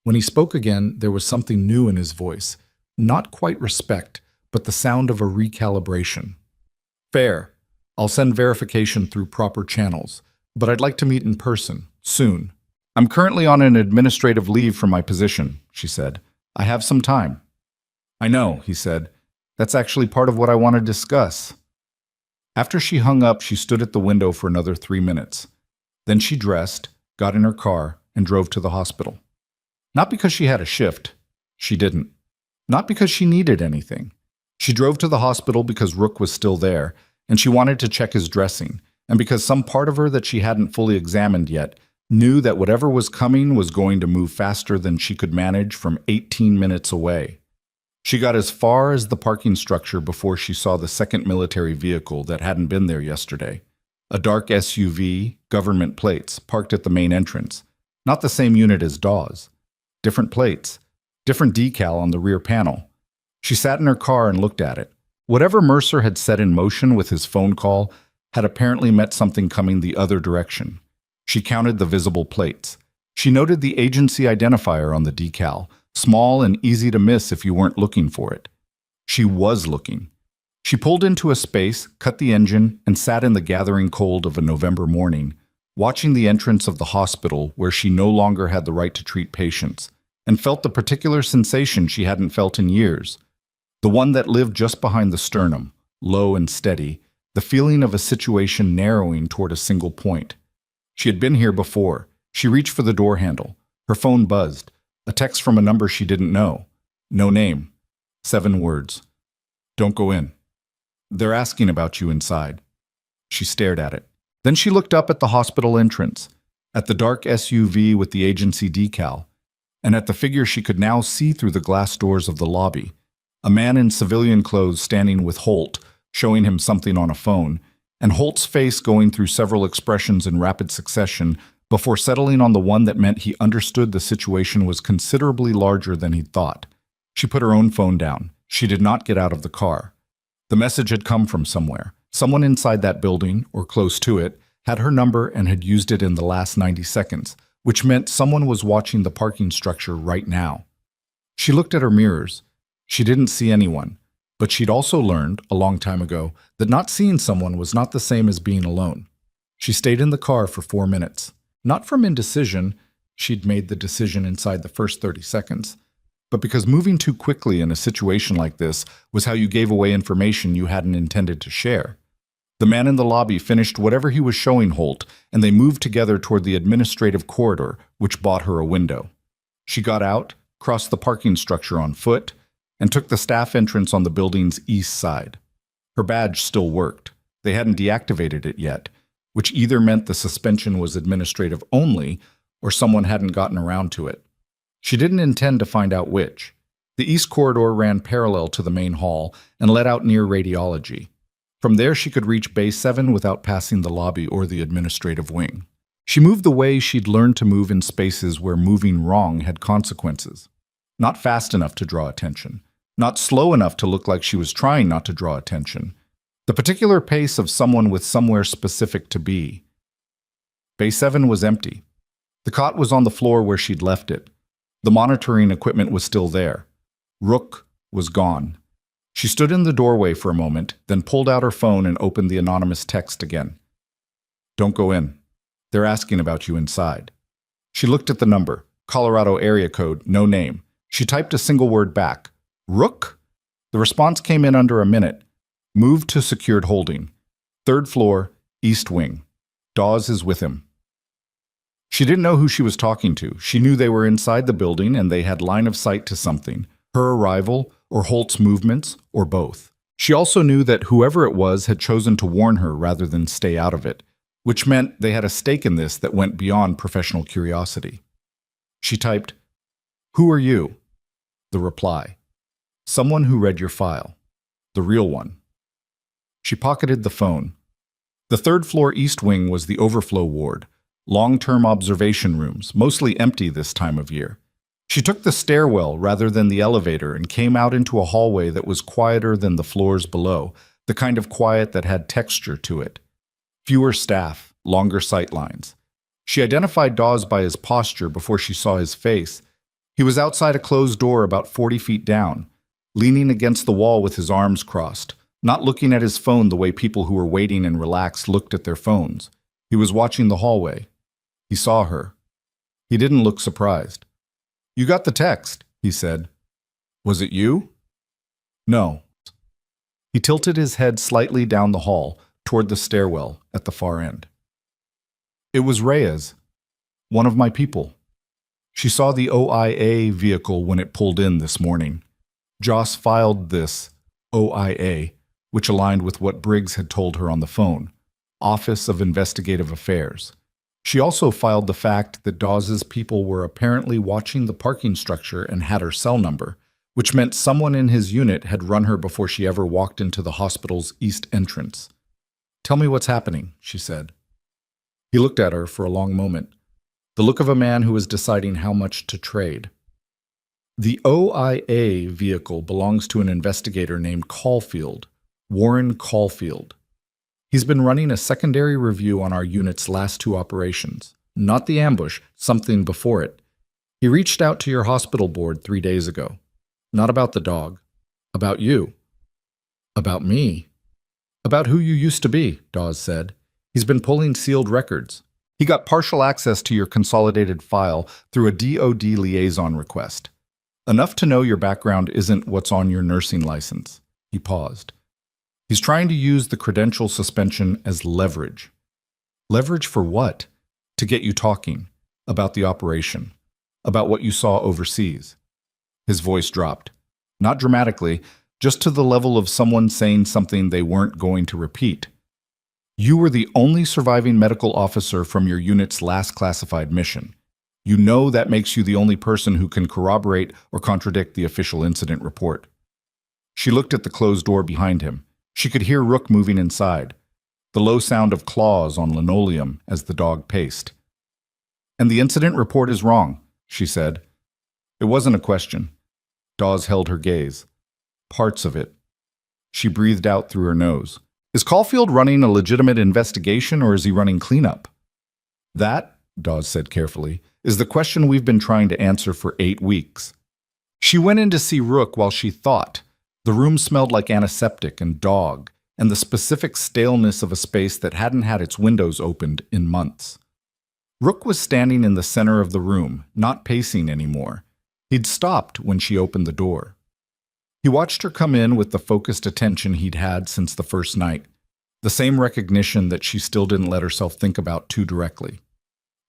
When he spoke again, there was something new in his voice, not quite respect, but the sound of a recalibration. Fair. I'll send verification through proper channels, but I'd like to meet in person, soon. I'm currently on an administrative leave from my position, she said. I have some time. I know, he said. That's actually part of what I want to discuss. After she hung up, she stood at the window for another 3 minutes. Then she dressed, got in her car, and drove to the hospital. Not because she had a shift. She didn't. Not because she needed anything. She drove to the hospital because Rook was still there, and she wanted to check his dressing, and because some part of her that she hadn't fully examined yet knew that whatever was coming was going to move faster than she could manage from 18 minutes away. She got as far as the parking structure before she saw the second military vehicle that hadn't been there yesterday. A dark SUV, government plates, parked at the main entrance. Not the same unit as Dawes. Different plates. Different decal on the rear panel. She sat in her car and looked at it. Whatever Mercer had set in motion with his phone call had apparently met something coming the other direction. She counted the visible plates. She noted the agency identifier on the decal, small and easy to miss if you weren't looking for it. She was looking. She pulled into a space, cut the engine, and sat in the gathering cold of a November morning, watching the entrance of the hospital where she no longer had the right to treat patients, and felt the particular sensation she hadn't felt in years. The one that lived just behind the sternum, low and steady, the feeling of a situation narrowing toward a single point. She had been here before. She reached for the door handle. Her phone buzzed. A text from a number she didn't know. No name. 7 words. Don't go in. They're asking about you inside. She stared at it. Then she looked up at the hospital entrance, at the dark SUV with the agency decal, and at the figure she could now see through the glass doors of the lobby. A man in civilian clothes standing with Holt, showing him something on a phone, and Holt's face going through several expressions in rapid succession before settling on the one that meant he understood the situation was considerably larger than he'd thought. She put her own phone down. She did not get out of the car. The message had come from somewhere. Someone inside that building, or close to it, had her number and had used it in the last 90 seconds, which meant someone was watching the parking structure right now. She looked at her mirrors. She didn't see anyone, but she'd also learned, a long time ago, that not seeing someone was not the same as being alone. She stayed in the car for 4 minutes. Not from indecision, she'd made the decision inside the first 30 seconds, but because moving too quickly in a situation like this was how you gave away information you hadn't intended to share. The man in the lobby finished whatever he was showing Holt, and they moved together toward the administrative corridor, which bought her a window. She got out, crossed the parking structure on foot, and took the staff entrance on the building's east side. Her badge still worked. They hadn't deactivated it yet, which either meant the suspension was administrative only or someone hadn't gotten around to it. She didn't intend to find out which. The east corridor ran parallel to the main hall and led out near radiology. From there she could reach Bay 7 without passing the lobby or the administrative wing. She moved the way she'd learned to move in spaces where moving wrong had consequences. Not fast enough to draw attention. Not slow enough to look like she was trying not to draw attention. The particular pace of someone with somewhere specific to be. Bay 7 was empty. The cot was on the floor where she'd left it. The monitoring equipment was still there. Rook was gone. She stood in the doorway for a moment, then pulled out her phone and opened the anonymous text again. "Don't go in. They're asking about you inside." She looked at the number, Colorado area code, no name. She typed a single word back. "Rook?" The response came in under a minute. "Moved to secured holding. 3rd floor, east wing. Dawes is with him." She didn't know who she was talking to. She knew they were inside the building and they had line of sight to something. Her arrival, or Holt's movements, or both. She also knew that whoever it was had chosen to warn her rather than stay out of it, which meant they had a stake in this that went beyond professional curiosity. She typed, "Who are you?" The reply, "Someone who read your file. The real one." She pocketed the phone. The 3rd floor east wing was the overflow ward, long-term observation rooms, mostly empty this time of year. She took the stairwell rather than the elevator and came out into a hallway that was quieter than the floors below, the kind of quiet that had texture to it. Fewer staff, longer sight lines. She identified Dawes by his posture before she saw his face. He was outside a closed door about 40 feet down, leaning against the wall with his arms crossed, not looking at his phone the way people who were waiting and relaxed looked at their phones. He was watching the hallway. He saw her. He didn't look surprised. "You got the text," he said. "Was it you?" "No." He tilted his head slightly down the hall, toward the stairwell at the far end. "It was Reyes, one of my people. She saw the OIA vehicle when it pulled in this morning. Joss filed this OIA, which aligned with what Briggs had told her on the phone, Office of Investigative Affairs. She also filed the fact that Dawes's people were apparently watching the parking structure and had her cell number, which meant someone in his unit had run her before she ever walked into the hospital's east entrance. "Tell me what's happening," she said. He looked at her for a long moment, the look of a man who is deciding how much to trade. "The OIA vehicle belongs to an investigator named Caulfield, Warren Caulfield. He's been running a secondary review on our unit's last 2 operations. Not the ambush, something before it. He reached out to your hospital board 3 days ago. Not about the dog. About you." "About me?" "About who you used to be," Dawes said. "He's been pulling sealed records. He got partial access to your consolidated file through a DOD liaison request. Enough to know your background isn't what's on your nursing license." He paused. "He's trying to use the credential suspension as leverage." "Leverage for what?" "To get you talking. About the operation. About what you saw overseas." His voice dropped. Not dramatically, just to the level of someone saying something they weren't going to repeat. "You were the only surviving medical officer from your unit's last classified mission. You know that makes you the only person who can corroborate or contradict the official incident report." She looked at the closed door behind him. She could hear Rook moving inside, the low sound of claws on linoleum as the dog paced. "And the incident report is wrong," she said. It wasn't a question. Dawes held her gaze. "Parts of it." She breathed out through her nose. "Is Caulfield running a legitimate investigation or is he running cleanup?" "That," Dawes said carefully, "is the question we've been trying to answer for 8 weeks." She went in to see Rook while she thought. The room smelled like antiseptic and dog, and the specific staleness of a space that hadn't had its windows opened in months. Rook was standing in the center of the room, not pacing anymore. He'd stopped when she opened the door. He watched her come in with the focused attention he'd had since the first night, the same recognition that she still didn't let herself think about too directly.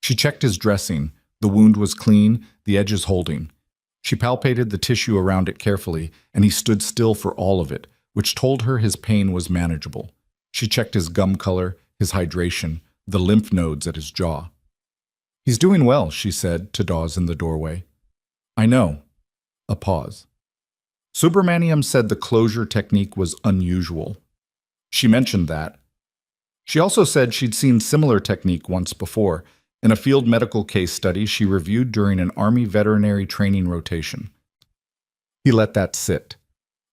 She checked his dressing. The wound was clean, the edges holding. She palpated the tissue around it carefully, and he stood still for all of it, which told her his pain was manageable. She checked his gum color, his hydration, the lymph nodes at his jaw. "He's doing well," she said to Dawes in the doorway. "I know." A pause. Subramaniam said the closure technique was unusual. She mentioned that. She also said she'd seen similar technique once before, in a field medical case study she reviewed during an Army veterinary training rotation. He let that sit.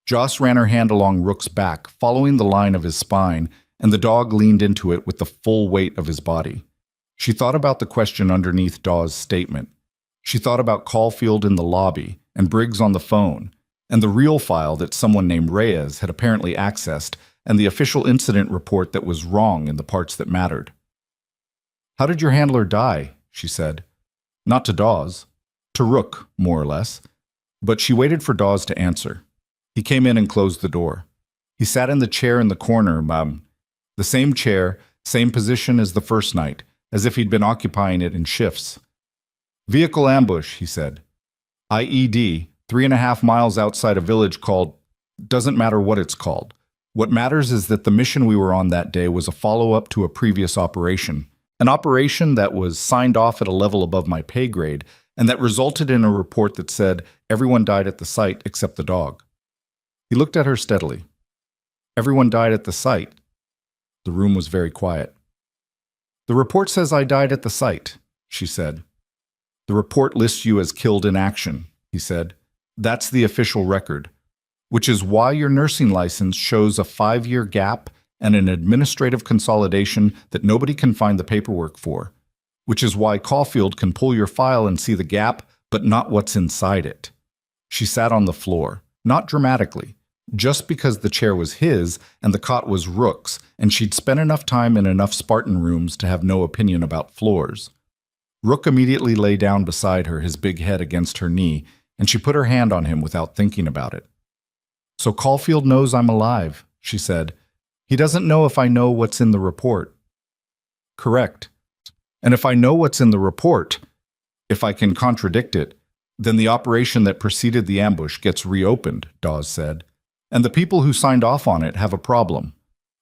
Joss ran her hand along Rook's back, following the line of his spine, and the dog leaned into it with the full weight of his body. She thought about the question underneath Dawes' statement. She thought about Caulfield in the lobby, and Briggs on the phone, and the real file that someone named Reyes had apparently accessed, and the official incident report that was wrong in the parts that mattered. "How did your handler die?" she said. Not to Dawes. To Rook, more or less. But she waited for Dawes to answer. He came in and closed the door. He sat in the chair in the corner, the same chair, same position as the first night, as if he'd been occupying it in shifts. "Vehicle ambush," he said. IED, 3.5 miles outside a village called... Doesn't matter what it's called. What matters is that the mission we were on that day was a follow-up to a previous operation. An operation that was signed off at a level above my pay grade, and that resulted in a report that said everyone died at the site except the dog. He looked at her steadily. "Everyone died at the site." The room was very quiet. "The report says I died at the site," she said. "The report lists you as killed in action," he said. "That's the official record, which is why your nursing license shows a 5-year gap and an administrative consolidation that nobody can find the paperwork for, which is why Caulfield can pull your file and see the gap, but not what's inside it." She sat on the floor, not dramatically, just because the chair was his and the cot was Rook's, and she'd spent enough time in enough Spartan rooms to have no opinion about floors. Rook immediately lay down beside her, his big head against her knee, and she put her hand on him without thinking about it. "So Caulfield knows I'm alive," she said. "He doesn't know if I know what's in the report." "Correct. And if I know what's in the report, if I can contradict it, then the operation that preceded the ambush gets reopened," Dawes said. "And the people who signed off on it have a problem."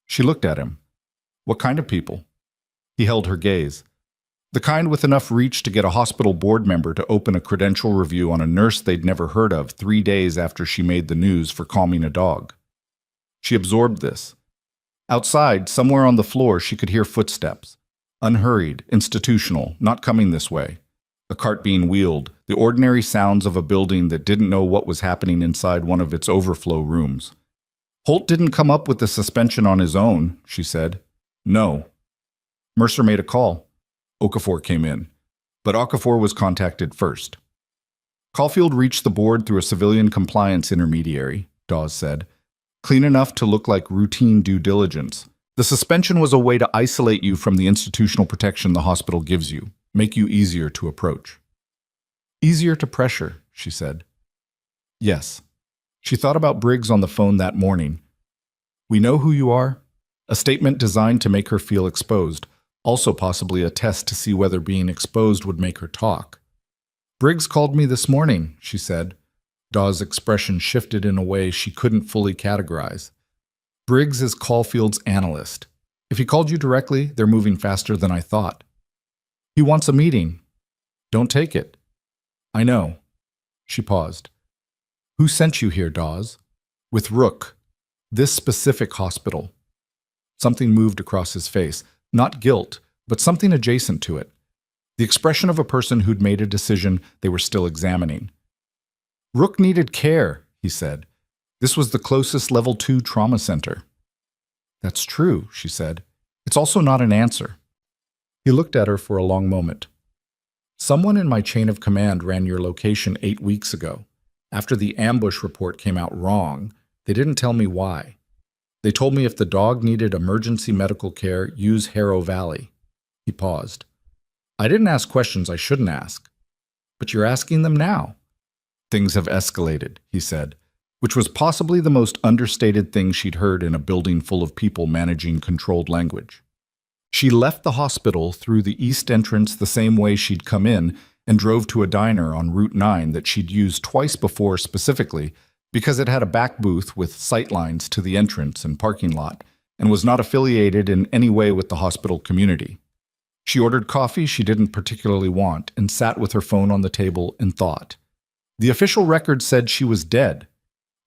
She looked at him. "What kind of people?" He held her gaze. "The kind with enough reach to get a hospital board member to open a credential review on a nurse they'd never heard of 3 days after she made the news for calming a dog." She absorbed this. Outside, somewhere on the floor, she could hear footsteps. Unhurried, institutional, not coming this way. A cart being wheeled, the ordinary sounds of a building that didn't know what was happening inside one of its overflow rooms. "Holt didn't come up with the suspension on his own," she said. "No." Mercer made a call. Okafor came in. But Okafor was contacted first. "Caulfield reached the board through a civilian compliance intermediary," Dawes said. "Clean enough to look like routine due diligence. The suspension was a way to isolate you from the institutional protection the hospital gives you, make you easier to approach." "Easier to pressure," she said. "Yes." She thought about Briggs on the phone that morning. "We know who you are." A statement designed to make her feel exposed, also possibly a test to see whether being exposed would make her talk. "Briggs called me this morning," she said. Dawes' expression shifted in a way she couldn't fully categorize. "Briggs is Caulfield's analyst. If he called you directly, they're moving faster than I thought." "He wants a meeting." "Don't take it." "I know." She paused. "Who sent you here, Dawes?" "With Rook. This specific hospital." Something moved across his face. Not guilt, but something adjacent to it. The expression of a person who'd made a decision they were still examining. "Rook needed care," he said. "This was the closest level 2 trauma center." "That's true," she said. "It's also not an answer." He looked at her for a long moment. "Someone in my chain of command ran your location 8 weeks ago. After the ambush report came out wrong, they didn't tell me why. They told me if the dog needed emergency medical care, use Harrow Valley." He paused. "I didn't ask questions I shouldn't ask. But you're asking them now." "Things have escalated," he said, which was possibly the most understated thing she'd heard in a building full of people managing controlled language. She left the hospital through the east entrance the same way she'd come in, and drove to a diner on Route 9 that she'd used twice before specifically because it had a back booth with sightlines to the entrance and parking lot and was not affiliated in any way with the hospital community. She ordered coffee she didn't particularly want and sat with her phone on the table and thought. The official record said she was dead.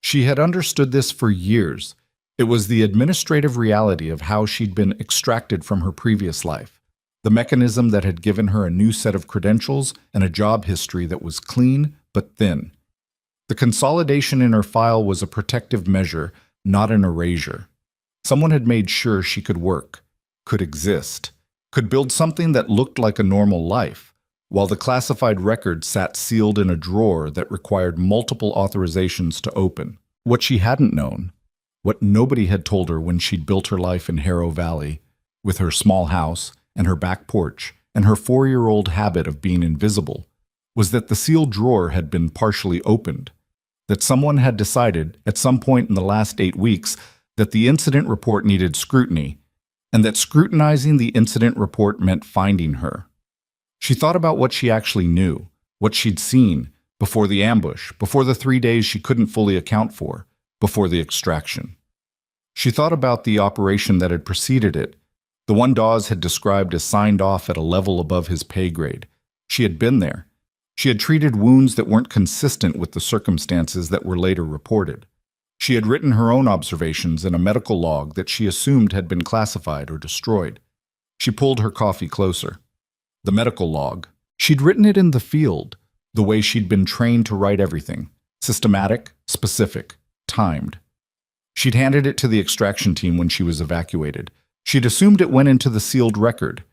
She had understood this for years. It was the administrative reality of how she'd been extracted from her previous life, the mechanism that had given her a new set of credentials and a job history that was clean but thin. The consolidation in her file was a protective measure, not an erasure. Someone had made sure she could work, could exist, could build something that looked like a normal life, while the classified record sat sealed in a drawer that required multiple authorizations to open. What she hadn't known, what nobody had told her when she'd built her life in Harrow Valley, with her small house and her back porch and her 4-year-old habit of being invisible, was that the sealed drawer had been partially opened, that someone had decided at some point in the last 8 weeks that the incident report needed scrutiny, and that scrutinizing the incident report meant finding her. She thought about what she actually knew, what she'd seen, before the ambush, before the 3 days she couldn't fully account for, before the extraction. She thought about the operation that had preceded it, the one Dawes had described as signed off at a level above his pay grade. She had been there. She had treated wounds that weren't consistent with the circumstances that were later reported. She had written her own observations in a medical log that she assumed had been classified or destroyed. She pulled her coffee closer. The medical log. She'd written it in the field, the way she'd been trained to write everything. Systematic, specific, timed. She'd handed it to the extraction team when she was evacuated. She'd assumed it went into the sealed record.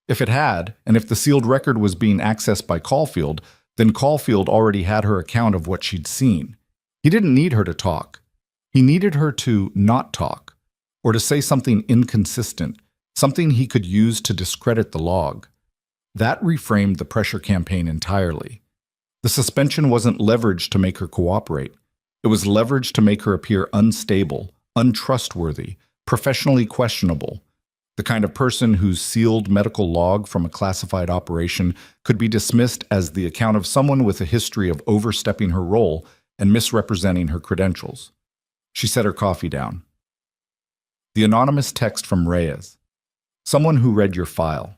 If it had, and if the sealed record was being accessed by Caulfield, then Caulfield already had her account of what she'd seen. He didn't need her to talk. He needed her to not talk, or to say something inconsistent, something he could use to discredit the log. That reframed the pressure campaign entirely. The suspension wasn't leveraged to make her cooperate. It was leveraged to make her appear unstable, untrustworthy, professionally questionable, the kind of person whose sealed medical log from a classified operation could be dismissed as the account of someone with a history of overstepping her role and misrepresenting her credentials. She set her coffee down. The anonymous text from Reyes. Someone who read your file.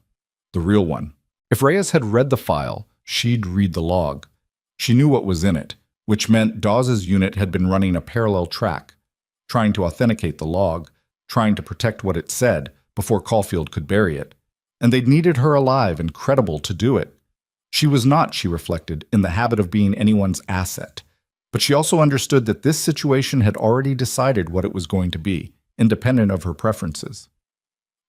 The real one. If Reyes had read the file, she'd read the log. She knew what was in it, which meant Dawes' unit had been running a parallel track, trying to authenticate the log, trying to protect what it said before Caulfield could bury it. And they'd needed her alive and credible to do it. She was not, she reflected, in the habit of being anyone's asset. But she also understood that this situation had already decided what it was going to be, independent of her preferences.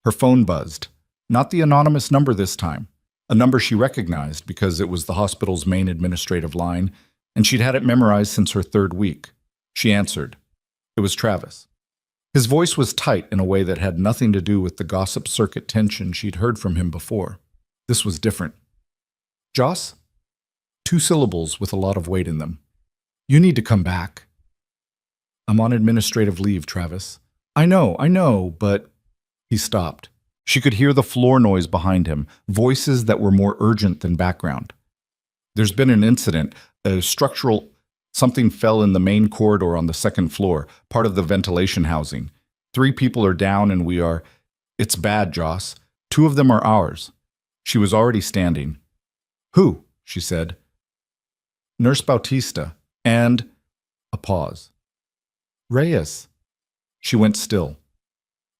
Her phone buzzed. Not the anonymous number this time. A number she recognized because it was the hospital's main administrative line, and she'd had it memorized since her 3rd week. She answered. It was Travis. His voice was tight in a way that had nothing to do with the gossip circuit tension she'd heard from him before. This was different. Joss? 2 syllables with a lot of weight in them. You need to come back. I'm on administrative leave, Travis. I know, but... He stopped. She could hear the floor noise behind him, voices that were more urgent than background. There's been an incident, a structural... Something fell in the main corridor on the 2nd floor, part of the ventilation housing. 3 people are down and we are... It's bad, Joss. 2 of them are ours. She was already standing. Who? She said. Nurse Bautista. And... A pause. Reyes. She went still.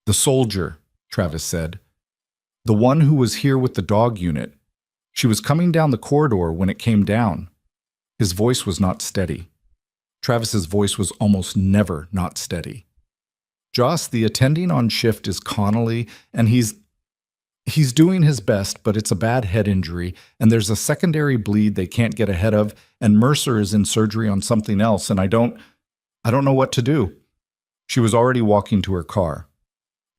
The soldier, Travis said. The one who was here with the dog unit. She was coming down the corridor when it came down. His voice was not steady. Travis's voice was almost never not steady. Joss, the attending on shift is Connolly, and he's doing his best, but it's a bad head injury, and there's a secondary bleed they can't get ahead of, and Mercer is in surgery on something else, and I don't know what to do. She was already walking to her car.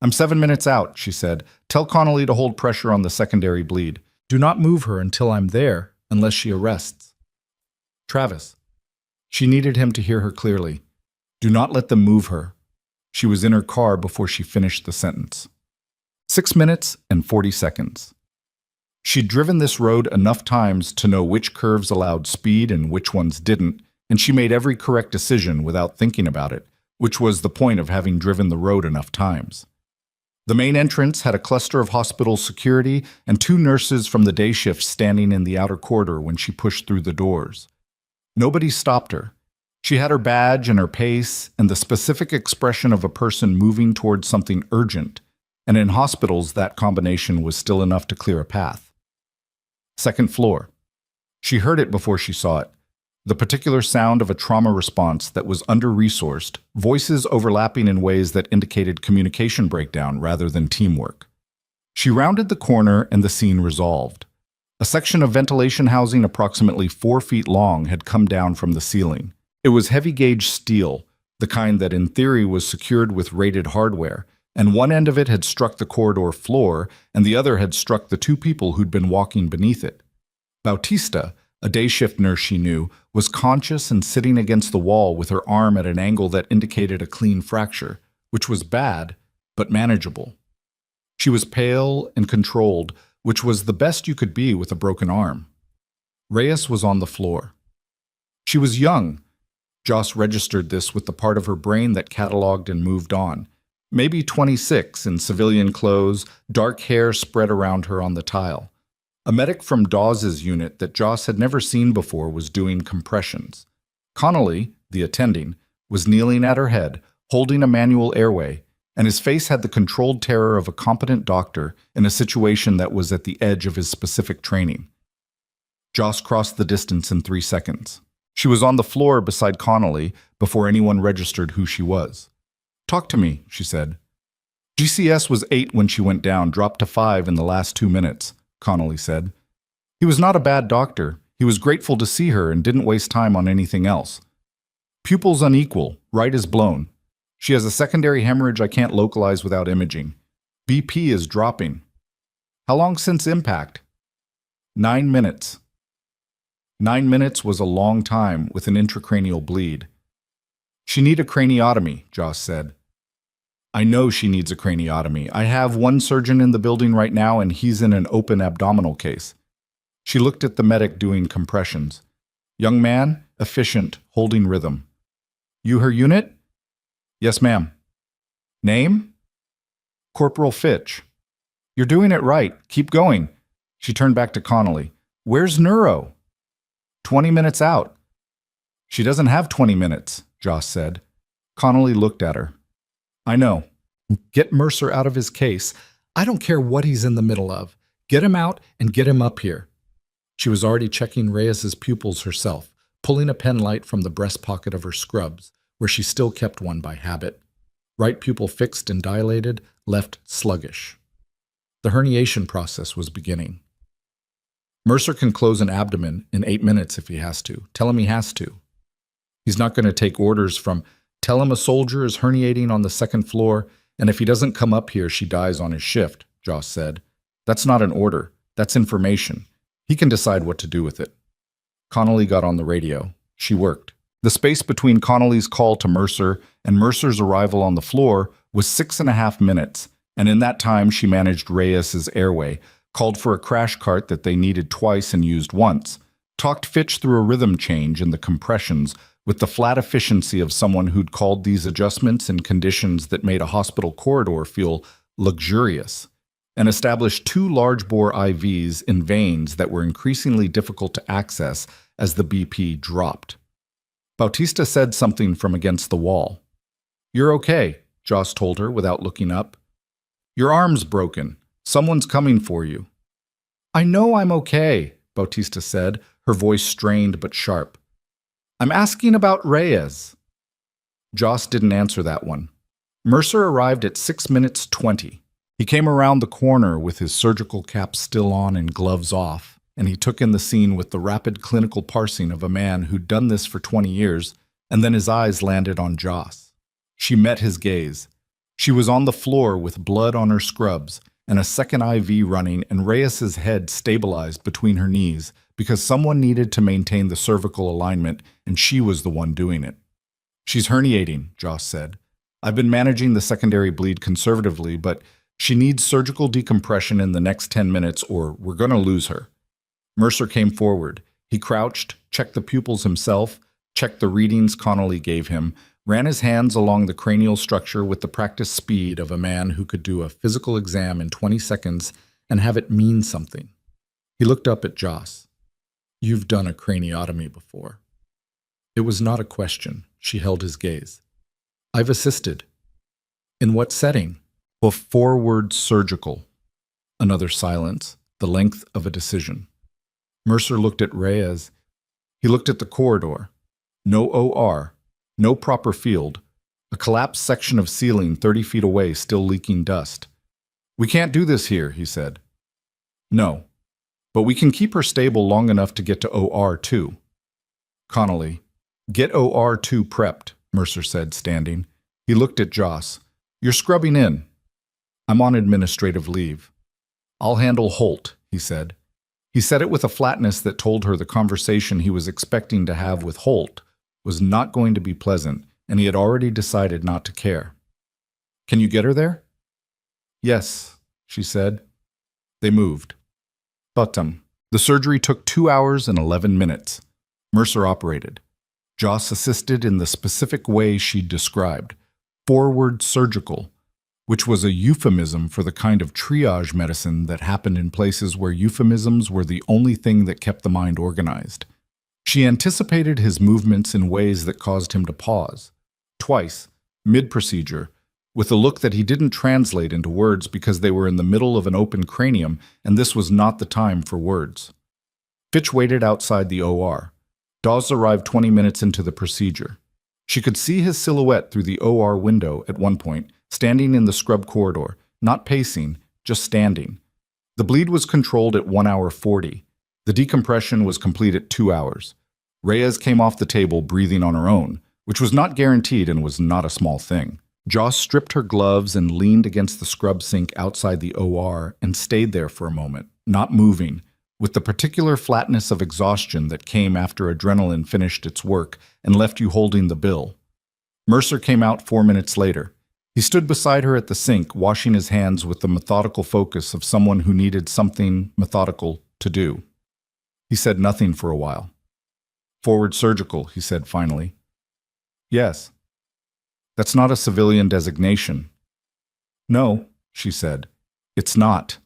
I'm 7 minutes out, she said. Tell Connolly to hold pressure on the secondary bleed. Do not move her until I'm there, unless she arrests. Travis. She needed him to hear her clearly. Do not let them move her. She was in her car before she finished the sentence. 6 minutes and 40 seconds. She'd driven this road enough times to know which curves allowed speed and which ones didn't, and she made every correct decision without thinking about it, which was the point of having driven the road enough times. The main entrance had a cluster of hospital security and 2 nurses from the day shift standing in the outer corridor when she pushed through the doors. Nobody stopped her. She had her badge and her pace and the specific expression of a person moving towards something urgent, and in hospitals that combination was still enough to clear a path. Second floor. She heard it before she saw it. The particular sound of a trauma response that was under-resourced, voices overlapping in ways that indicated communication breakdown rather than teamwork. She rounded the corner and the scene resolved. A section of ventilation housing approximately 4 feet long had come down from the ceiling. It was heavy-gauge steel, the kind that in theory was secured with rated hardware, and one end of it had struck the corridor floor and the other had struck the 2 people who'd been walking beneath it. Bautista, a day shift nurse she knew, was conscious and sitting against the wall with her arm at an angle that indicated a clean fracture, which was bad, but manageable. She was pale and controlled, which was the best you could be with a broken arm. Reyes was on the floor. She was young. Joss registered this with the part of her brain that cataloged and moved on. Maybe 26, in civilian clothes, dark hair spread around her on the tile. A medic from Dawes's unit that Joss had never seen before was doing compressions. Connolly, the attending, was kneeling at her head, holding a manual airway, and his face had the controlled terror of a competent doctor in a situation that was at the edge of his specific training. Joss crossed the distance in 3 seconds. She was on the floor beside Connolly before anyone registered who she was. "Talk to me," she said. "GCS was 8 when she went down, dropped to 5 in the last 2 minutes. Connolly said. He was not a bad doctor. He was grateful to see her and didn't waste time on anything else. "Pupils unequal, right is blown. She has a secondary hemorrhage I can't localize without imaging. BP is dropping." "How long since impact?" 9 minutes. 9 minutes was a long time with an intracranial bleed. "She need a craniotomy," Joss said. "I know she needs a craniotomy. I have one surgeon in the building right now and he's in an open abdominal case." She looked at the medic doing compressions. "Young man, efficient, holding rhythm." "You her unit?" "Yes, ma'am." "Name?" "Corporal Fitch." "You're doing it right. Keep going." She turned back to Connolly. "Where's Neuro?" 20 minutes out." "She doesn't have 20 minutes, Joss said. Connolly looked at her. "I know. Get Mercer out of his case. I don't care what he's in the middle of. Get him out and get him up here." She was already checking Reyes's pupils herself, pulling a pen light from the breast pocket of her scrubs, where she still kept one by habit. Right pupil fixed and dilated, left sluggish. The herniation process was beginning. "Mercer can close an abdomen in 8 minutes if he has to. Tell him he has to. He's not going to take orders from, tell him a soldier is herniating on the 2nd floor, and if he doesn't come up here, she dies on his shift," Joss said. "That's not an order. That's information. He can decide what to do with it." Connolly got on the radio. She worked. The space between Connolly's call to Mercer and Mercer's arrival on the floor was 6.5 minutes, and in that time she managed Reyes's airway, called for a crash cart that they needed twice and used once, talked Fitch through a rhythm change in the compressions with the flat efficiency of someone who'd called these adjustments in conditions that made a hospital corridor feel luxurious, and established 2 large-bore IVs in veins that were increasingly difficult to access as the BP dropped. Bautista said something from against the wall. "You're okay," Joss told her without looking up. "Your arm's broken. Someone's coming for you." "I know I'm okay," Bautista said, her voice strained but sharp. "I'm asking about Reyes." Joss didn't answer that one. Mercer arrived at 6 minutes 20. He came around the corner with his surgical cap still on and gloves off, and he took in the scene with the rapid clinical parsing of a man who'd done this for 20 years, and then his eyes landed on Joss. She met his gaze. She was on the floor with blood on her scrubs, and a second IV running, and Reyes's head stabilized between her knees because someone needed to maintain the cervical alignment, and she was the one doing it. "She's herniating," Joss said. "I've been managing the secondary bleed conservatively, but She needs surgical decompression in the next 10 minutes or we're going to lose her. Mercer came forward. He crouched, checked the pupils himself, checked the readings Connolly gave him, ran his hands along the cranial structure with the practiced speed of a man who could do a physical exam in 20 seconds and have it mean something. He looked up at Joss. "You've done a craniotomy before." It was not a question. She held his gaze. "I've assisted." "In what setting?" "A forward surgical." Another silence, the length of a decision. Mercer looked at Reyes. He looked at the corridor. No OR, no proper field, a collapsed section of ceiling 30 feet away still leaking dust. "We can't do this here," he said. "No, but we can keep her stable long enough to get to OR2. Connolly, get OR2 prepped, Mercer said, standing. He looked at Joss. "You're scrubbing in." "I'm on administrative leave." "I'll handle Holt," he said. He said it with a flatness that told her the conversation he was expecting to have with Holt was not going to be pleasant, and he had already decided not to care. "Can you get her there?" "Yes," she said. They moved. Bottom. The surgery took 2 hours and 11 minutes. Mercer operated. Joss assisted in the specific way she'd described, forward surgical, which was a euphemism for the kind of triage medicine that happened in places where euphemisms were the only thing that kept the mind organized. She anticipated his movements in ways that caused him to pause. Twice, mid-procedure, with a look that he didn't translate into words because they were in the middle of an open cranium and this was not the time for words. Fitch waited outside the OR. Dawes arrived 20 minutes into the procedure. She could see his silhouette through the OR window at one point, standing in the scrub corridor, not pacing, just standing. The bleed was controlled at 1 hour 40. The decompression was complete at 2 hours. Reyes came off the table breathing on her own, which was not guaranteed and was not a small thing. Joss stripped her gloves and leaned against the scrub sink outside the OR and stayed there for a moment, not moving, with the particular flatness of exhaustion that came after adrenaline finished its work and left you holding the bill. Mercer came out 4 minutes later. He stood beside her at the sink, washing his hands with the methodical focus of someone who needed something methodical to do. He said nothing for a while. "Forward surgical," he said finally. "Yes." "That's not a civilian designation." "No," she said. "It's not."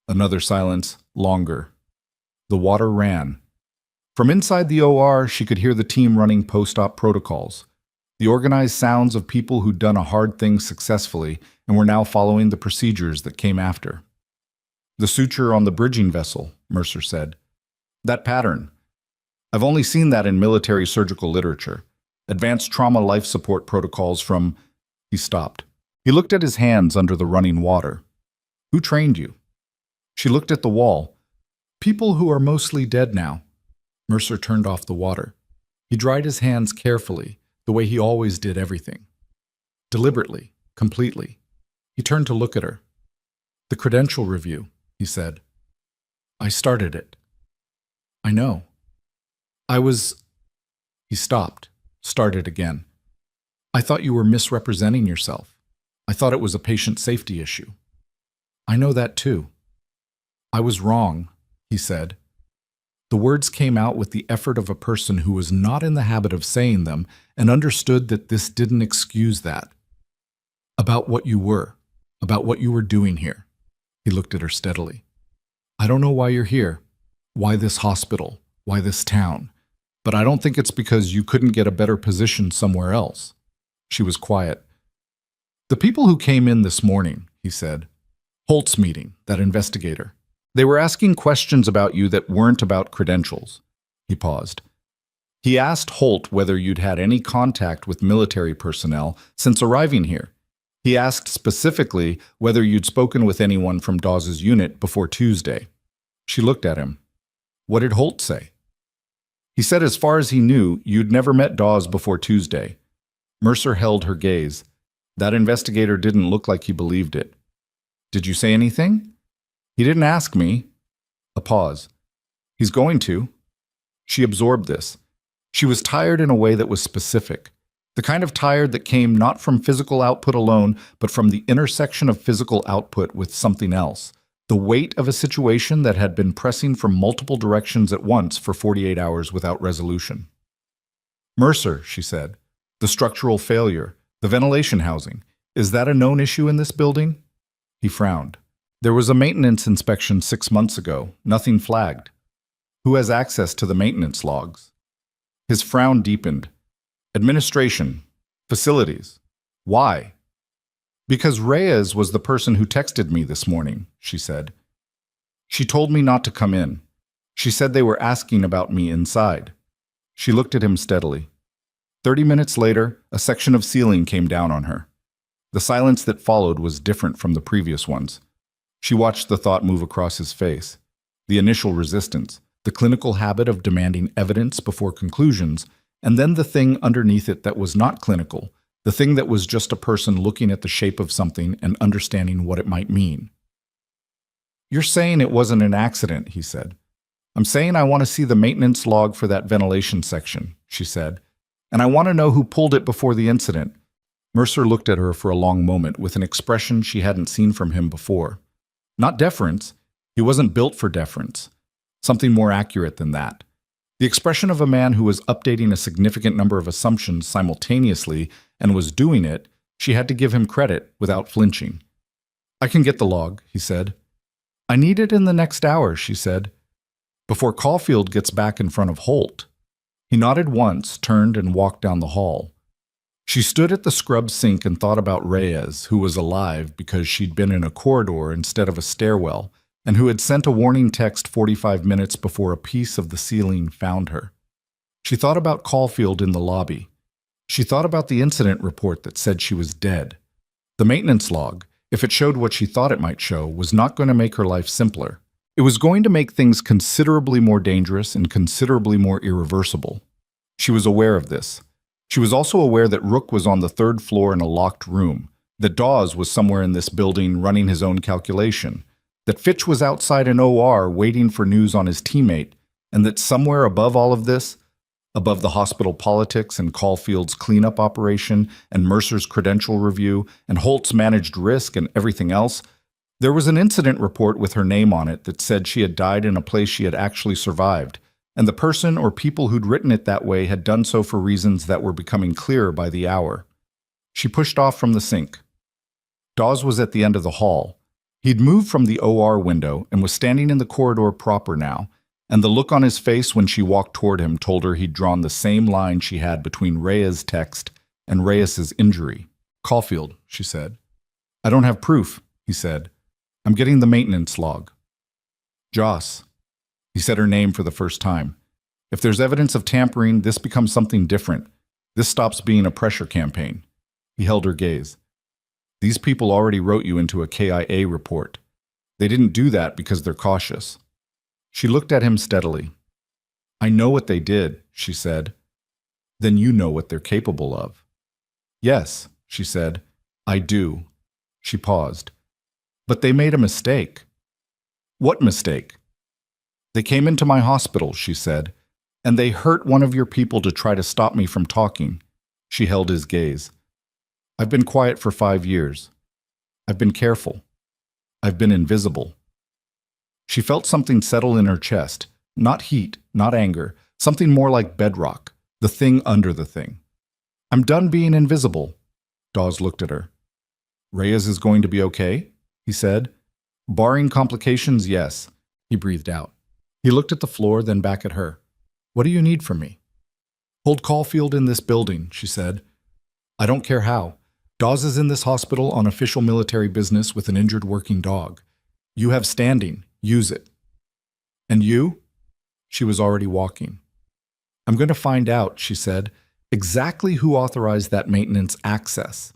Another silence, longer. The water ran. From inside the OR, she could hear the team running post-op protocols, the organized sounds of people who'd done a hard thing successfully and were now following the procedures that came after. "The suture on the bridging vessel," Mercer said. "That pattern. I've only seen that in military surgical literature. Advanced trauma life support protocols from..." He stopped. He looked at his hands under the running water. "Who trained you?" She looked at the wall. "People who are mostly dead now." Mercer turned off the water. He dried his hands carefully, the way he always did everything. Deliberately, completely. He turned to look at her. "The credential review," he said. "I started it." "I know." "I was..." He stopped, started again. "I thought you were misrepresenting yourself. I thought it was a patient safety issue." "I know that too." "I was wrong," he said. The words came out with the effort of a person who was not in the habit of saying them and understood that this didn't excuse that. "About what you were, about what you were doing here." He looked at her steadily. "I don't know why you're here, why this hospital, why this town, but I don't think it's because you couldn't get a better position somewhere else." She was quiet. "The people who came in this morning," he said. "Holt's meeting, that investigator. They were asking questions about you that weren't about credentials." He paused. "He asked Holt whether you'd had any contact with military personnel since arriving here. He asked specifically whether you'd spoken with anyone from Dawes' unit before Tuesday." She looked at him. "What did Holt say?" "He said as far as he knew, you'd never met Dawes before Tuesday." Mercer held her gaze. That investigator didn't look like he believed it. "Did you say anything?" "He didn't ask me." A pause. "He's going to." She absorbed this. She was tired in a way that was specific. The kind of tired that came not from physical output alone, but from the intersection of physical output with something else. The weight of a situation that had been pressing from multiple directions at once for 48 hours without resolution. Mercer, she said. The structural failure. The ventilation housing. Is that a known issue in this building? He frowned. There was a maintenance inspection 6 months ago. Nothing flagged. Who has access to the maintenance logs? His frown deepened. Administration. Facilities. Why? Because Reyes was the person who texted me this morning, she said. She told me not to come in. She said they were asking about me inside. She looked at him steadily. 30 minutes later, a section of ceiling came down on her. The silence that followed was different from the previous ones. She watched the thought move across his face. The initial resistance, the clinical habit of demanding evidence before conclusions, and then the thing underneath it that was not clinical, the thing that was just a person looking at the shape of something and understanding what it might mean. You're saying it wasn't an accident, he said. I'm saying I want to see the maintenance log for that ventilation section, she said, and I want to know who pulled it before the incident. Mercer looked at her for a long moment with an expression she hadn't seen from him before. Not deference. He wasn't built for deference. Something more accurate than that. The expression of a man who was updating a significant number of assumptions simultaneously and was doing it. She had to give him credit without flinching. I can get the log, he said. I need it in the next hour, she said. Before Caulfield gets back in front of Holt. He nodded once, turned, and walked down the hall. She stood at the scrub sink and thought about Reyes, who was alive because she'd been in a corridor instead of a stairwell, and who had sent a warning text 45 minutes before a piece of the ceiling found her. She thought about Caulfield in the lobby. She thought about the incident report that said she was dead. The maintenance log, if it showed what she thought it might show, was not going to make her life simpler. It was going to make things considerably more dangerous and considerably more irreversible. She was aware of this. She was also aware that Rook was on the 3rd floor in a locked room, that Dawes was somewhere in this building running his own calculation, that Fitch was outside an OR waiting for news on his teammate, and that somewhere above all of this, above the hospital politics and Caulfield's cleanup operation and Mercer's credential review and Holt's managed risk and everything else, there was an incident report with her name on it that said she had died in a place she had actually survived, and the person or people who'd written it that way had done so for reasons that were becoming clearer by the hour. She pushed off from the sink. Dawes was at the end of the hall. He'd moved from the OR window and was standing in the corridor proper now, and the look on his face when she walked toward him told her he'd drawn the same line she had between Reyes' text and Reyes' injury. Caulfield, she said. I don't have proof, he said. I'm getting the maintenance log. Joss. He said her name for the first time. If there's evidence of tampering, this becomes something different. This stops being a pressure campaign. He held her gaze. These people already wrote you into a KIA report. They didn't do that because they're cautious. She looked at him steadily. I know what they did, she said. Then you know what they're capable of. Yes, she said. I do. She paused. But they made a mistake. What mistake? They came into my hospital, she said, and they hurt one of your people to try to stop me from talking. She held his gaze. I've been quiet for 5 years. I've been careful. I've been invisible. She felt something settle in her chest, not heat, not anger, something more like bedrock, the thing under the thing. I'm done being invisible. Dawes looked at her. Reyes is going to be okay? He said. Barring complications, yes. He breathed out. He looked at the floor, then back at her. What do you need from me? Hold Caulfield in this building, she said. I don't care how. Dawes is in this hospital on official military business with an injured working dog. You have standing. Use it. And you? She was already walking. I'm going to find out, she said, exactly who authorized that maintenance access.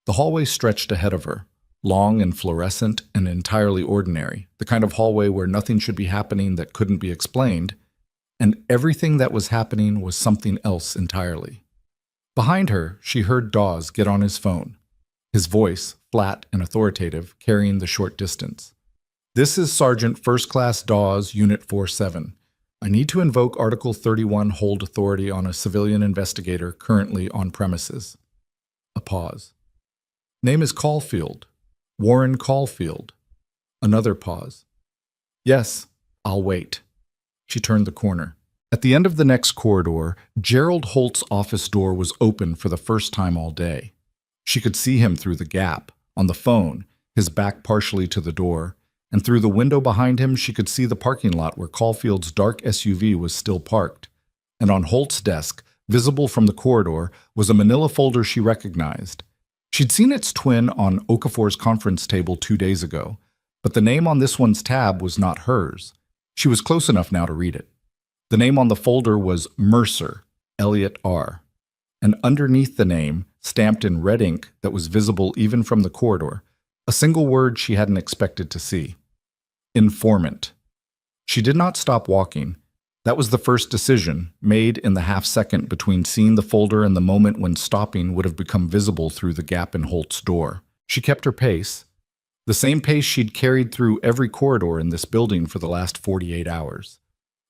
The hallway stretched ahead of her, long and fluorescent and entirely ordinary, the kind of hallway where nothing should be happening that couldn't be explained, and everything that was happening was something else entirely. Behind her, she heard Dawes get on his phone, his voice, flat and authoritative, carrying the short distance. This is Sergeant First Class Dawes, Unit 47. I need to invoke Article 31 hold authority on a civilian investigator currently on premises. A pause. Name is Caulfield. Warren Caulfield. Another pause. Yes, I'll wait. She turned the corner. At the end of the next corridor, Gerald Holt's office door was open for the first time all day. She could see him through the gap, on the phone, his back partially to the door, and through the window behind him she could see the parking lot where Caulfield's dark SUV was still parked. And on Holt's desk, visible from the corridor, was a manila folder she recognized. She'd seen its twin on Okafor's conference table 2 days ago, but the name on this one's tab was not hers. She was close enough now to read it. The name on the folder was Mercer, Elliot R. And underneath the name, stamped in red ink that was visible even from the corridor, a single word she hadn't expected to see. Informant. She did not stop walking. That was the first decision, made in the half-second between seeing the folder and the moment when stopping would have become visible through the gap in Holt's door. She kept her pace, the same pace she'd carried through every corridor in this building for the last 48 hours.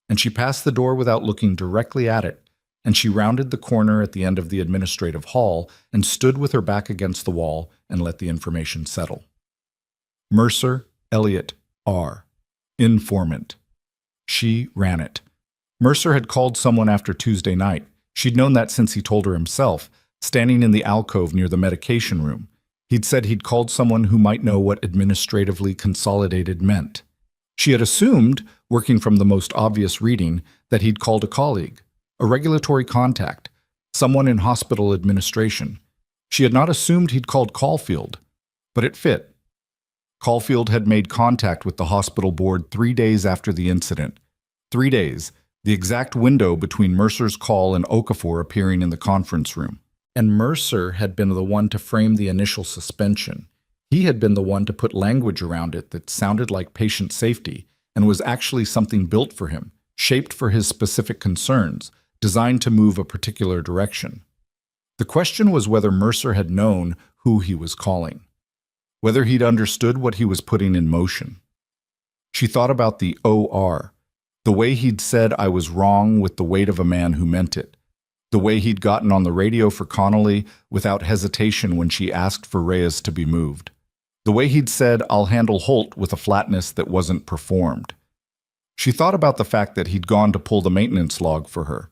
And she passed the door without looking directly at it, and she rounded the corner at the end of the administrative hall and stood with her back against the wall and let the information settle. Mercer, Elliot, R. Informant. She ran it. Mercer had called someone after Tuesday night. She'd known that since he told her himself, standing in the alcove near the medication room. He'd said he'd called someone who might know what administratively consolidated meant. She had assumed, working from the most obvious reading, that he'd called a colleague, a regulatory contact, someone in hospital administration. She had not assumed he'd called Caulfield, but it fit. Caulfield had made contact with the hospital board 3 days after the incident. 3 days, the exact window between Mercer's call and Okafor appearing in the conference room. And Mercer had been the one to frame the initial suspension. He had been the one to put language around it that sounded like patient safety and was actually something built for him, shaped for his specific concerns, designed to move a particular direction. The question was whether Mercer had known who he was calling, whether he'd understood what he was putting in motion. She thought about the OR, the way he'd said I was wrong with the weight of a man who meant it, the way he'd gotten on the radio for Connolly without hesitation when she asked for Reyes to be moved, the way he'd said I'll handle Holt with a flatness that wasn't performed. She thought about the fact that he'd gone to pull the maintenance log for her.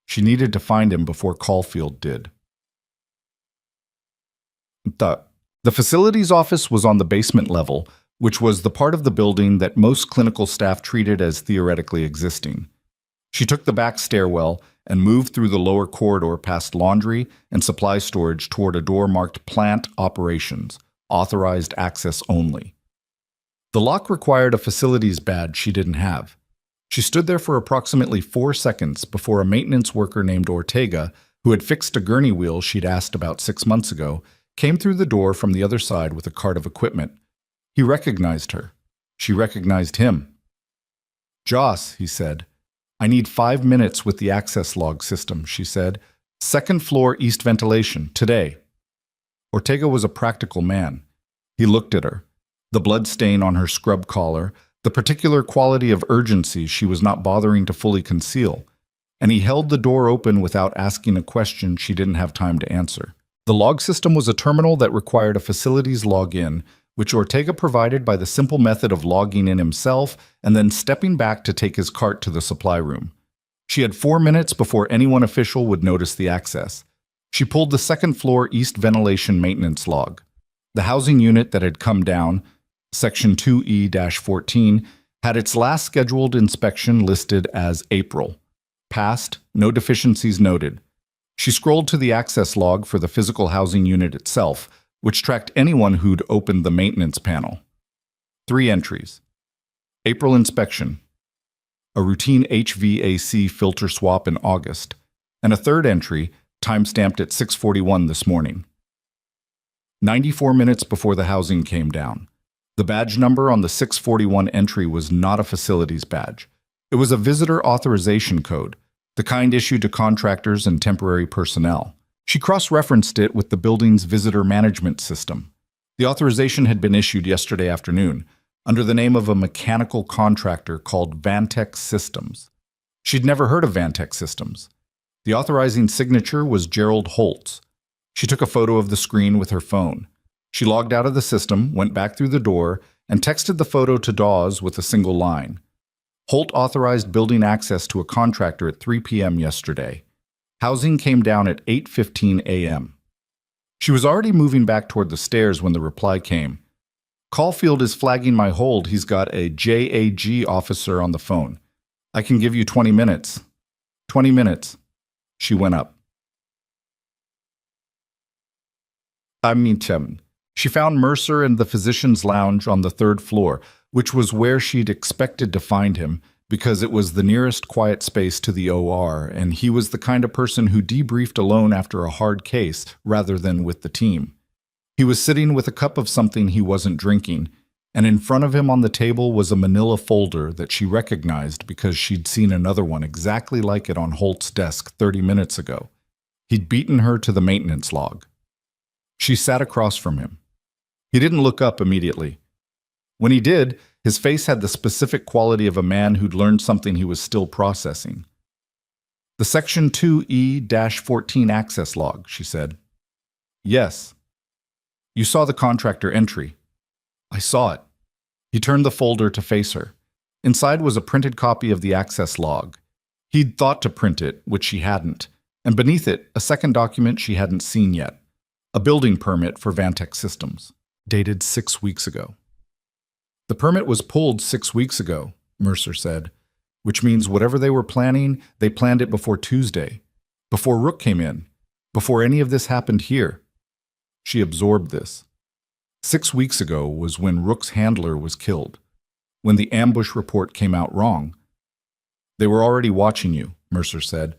She needed to find him before Caulfield did. The facilities office was on the basement level, which was the part of the building that most clinical staff treated as theoretically existing. She took the back stairwell and moved through the lower corridor past laundry and supply storage toward a door marked Plant Operations, authorized access only. The lock required a facilities badge she didn't have. She stood there for approximately 4 seconds before a maintenance worker named Ortega, who had fixed a gurney wheel she'd asked about 6 months ago, came through the door from the other side with a cart of equipment. He recognized her. She recognized him. "Joss," he said. "I need 5 minutes with the access log system," she said. "Second floor east ventilation, today." Ortega was a practical man. He looked at her. The blood stain on her scrub collar, the particular quality of urgency she was not bothering to fully conceal. And he held the door open without asking a question she didn't have time to answer. The log system was a terminal that required a facilities login, which Ortega provided by the simple method of logging in himself and then stepping back to take his cart to the supply room. She had 4 minutes before anyone official would notice the access. She pulled the second floor east ventilation maintenance log. The housing unit that had come down, Section 2E-14, had its last scheduled inspection listed as April. Passed, no deficiencies noted. She scrolled to the access log for the physical housing unit itself, which tracked anyone who'd opened the maintenance panel. 3 entries. April inspection. A routine HVAC filter swap in August. And a 3rd entry, timestamped at 6:41 this morning. 94 minutes before the housing came down. The badge number on the 641 entry was not a facilities badge. It was a visitor authorization code, the kind issued to contractors and temporary personnel. She cross-referenced it with the building's visitor management system. The authorization had been issued yesterday afternoon, under the name of a mechanical contractor called Vantex Systems. She'd never heard of Vantech Systems. The authorizing signature was Gerald Holtz. She took a photo of the screen with her phone. She logged out of the system, went back through the door, and texted the photo to Dawes with a single line. Holt authorized building access to a contractor at 3 p.m. yesterday. Housing came down at 8:15 a.m. She was already moving back toward the stairs when the reply came. Caulfield is flagging my hold. He's got a JAG officer on the phone. I can give you 20 minutes. 20 minutes. She went up. She found Mercer in the physician's lounge on the third floor, which was where she'd expected to find him because it was the nearest quiet space to the OR, and he was the kind of person who debriefed alone after a hard case rather than with the team. He was sitting with a cup of something he wasn't drinking, and in front of him on the table was a manila folder that she recognized because she'd seen another one exactly like it on Holt's desk 30 minutes ago. He'd beaten her to the maintenance log. She sat across from him. He didn't look up immediately. When he did, his face had the specific quality of a man who'd learned something he was still processing. The Section 2E-14 access log, she said. Yes. You saw the contractor entry. I saw it. He turned the folder to face her. Inside was a printed copy of the access log. He'd thought to print it, which she hadn't, and beneath it, a second document she hadn't seen yet. A building permit for Vantech Systems, dated 6 weeks ago. The permit was pulled 6 weeks ago, Mercer said, which means whatever they were planning, they planned it before Tuesday, before Rook came in, before any of this happened here. She absorbed this. 6 weeks ago was when Rook's handler was killed, when the ambush report came out wrong. They were already watching you, Mercer said.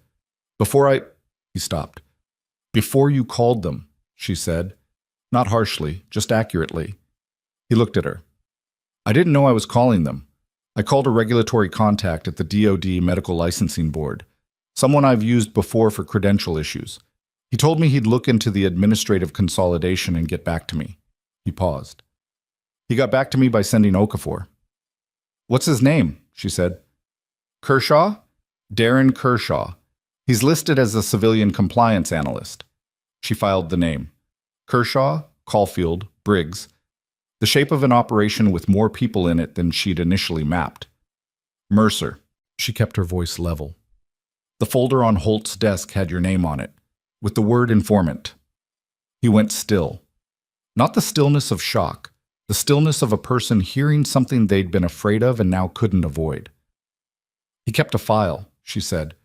He stopped. Before you called them, she said, not harshly, just accurately. He looked at her. I didn't know I was calling them. I called a regulatory contact at the DoD Medical Licensing Board, someone I've used before for credential issues. He told me he'd look into the administrative consolidation and get back to me. He paused. He got back to me by sending Okafor. What's his name? She said. Kershaw? Darren Kershaw. He's listed as a civilian compliance analyst. She filed the name. Kershaw, Caulfield, Briggs. The shape of an operation with more people in it than she'd initially mapped. Mercer. She kept her voice level. The folder on Holt's desk had your name on it, with the word informant. He went still. Not the stillness of shock, the stillness of a person hearing something they'd been afraid of and now couldn't avoid. He kept a file, she said.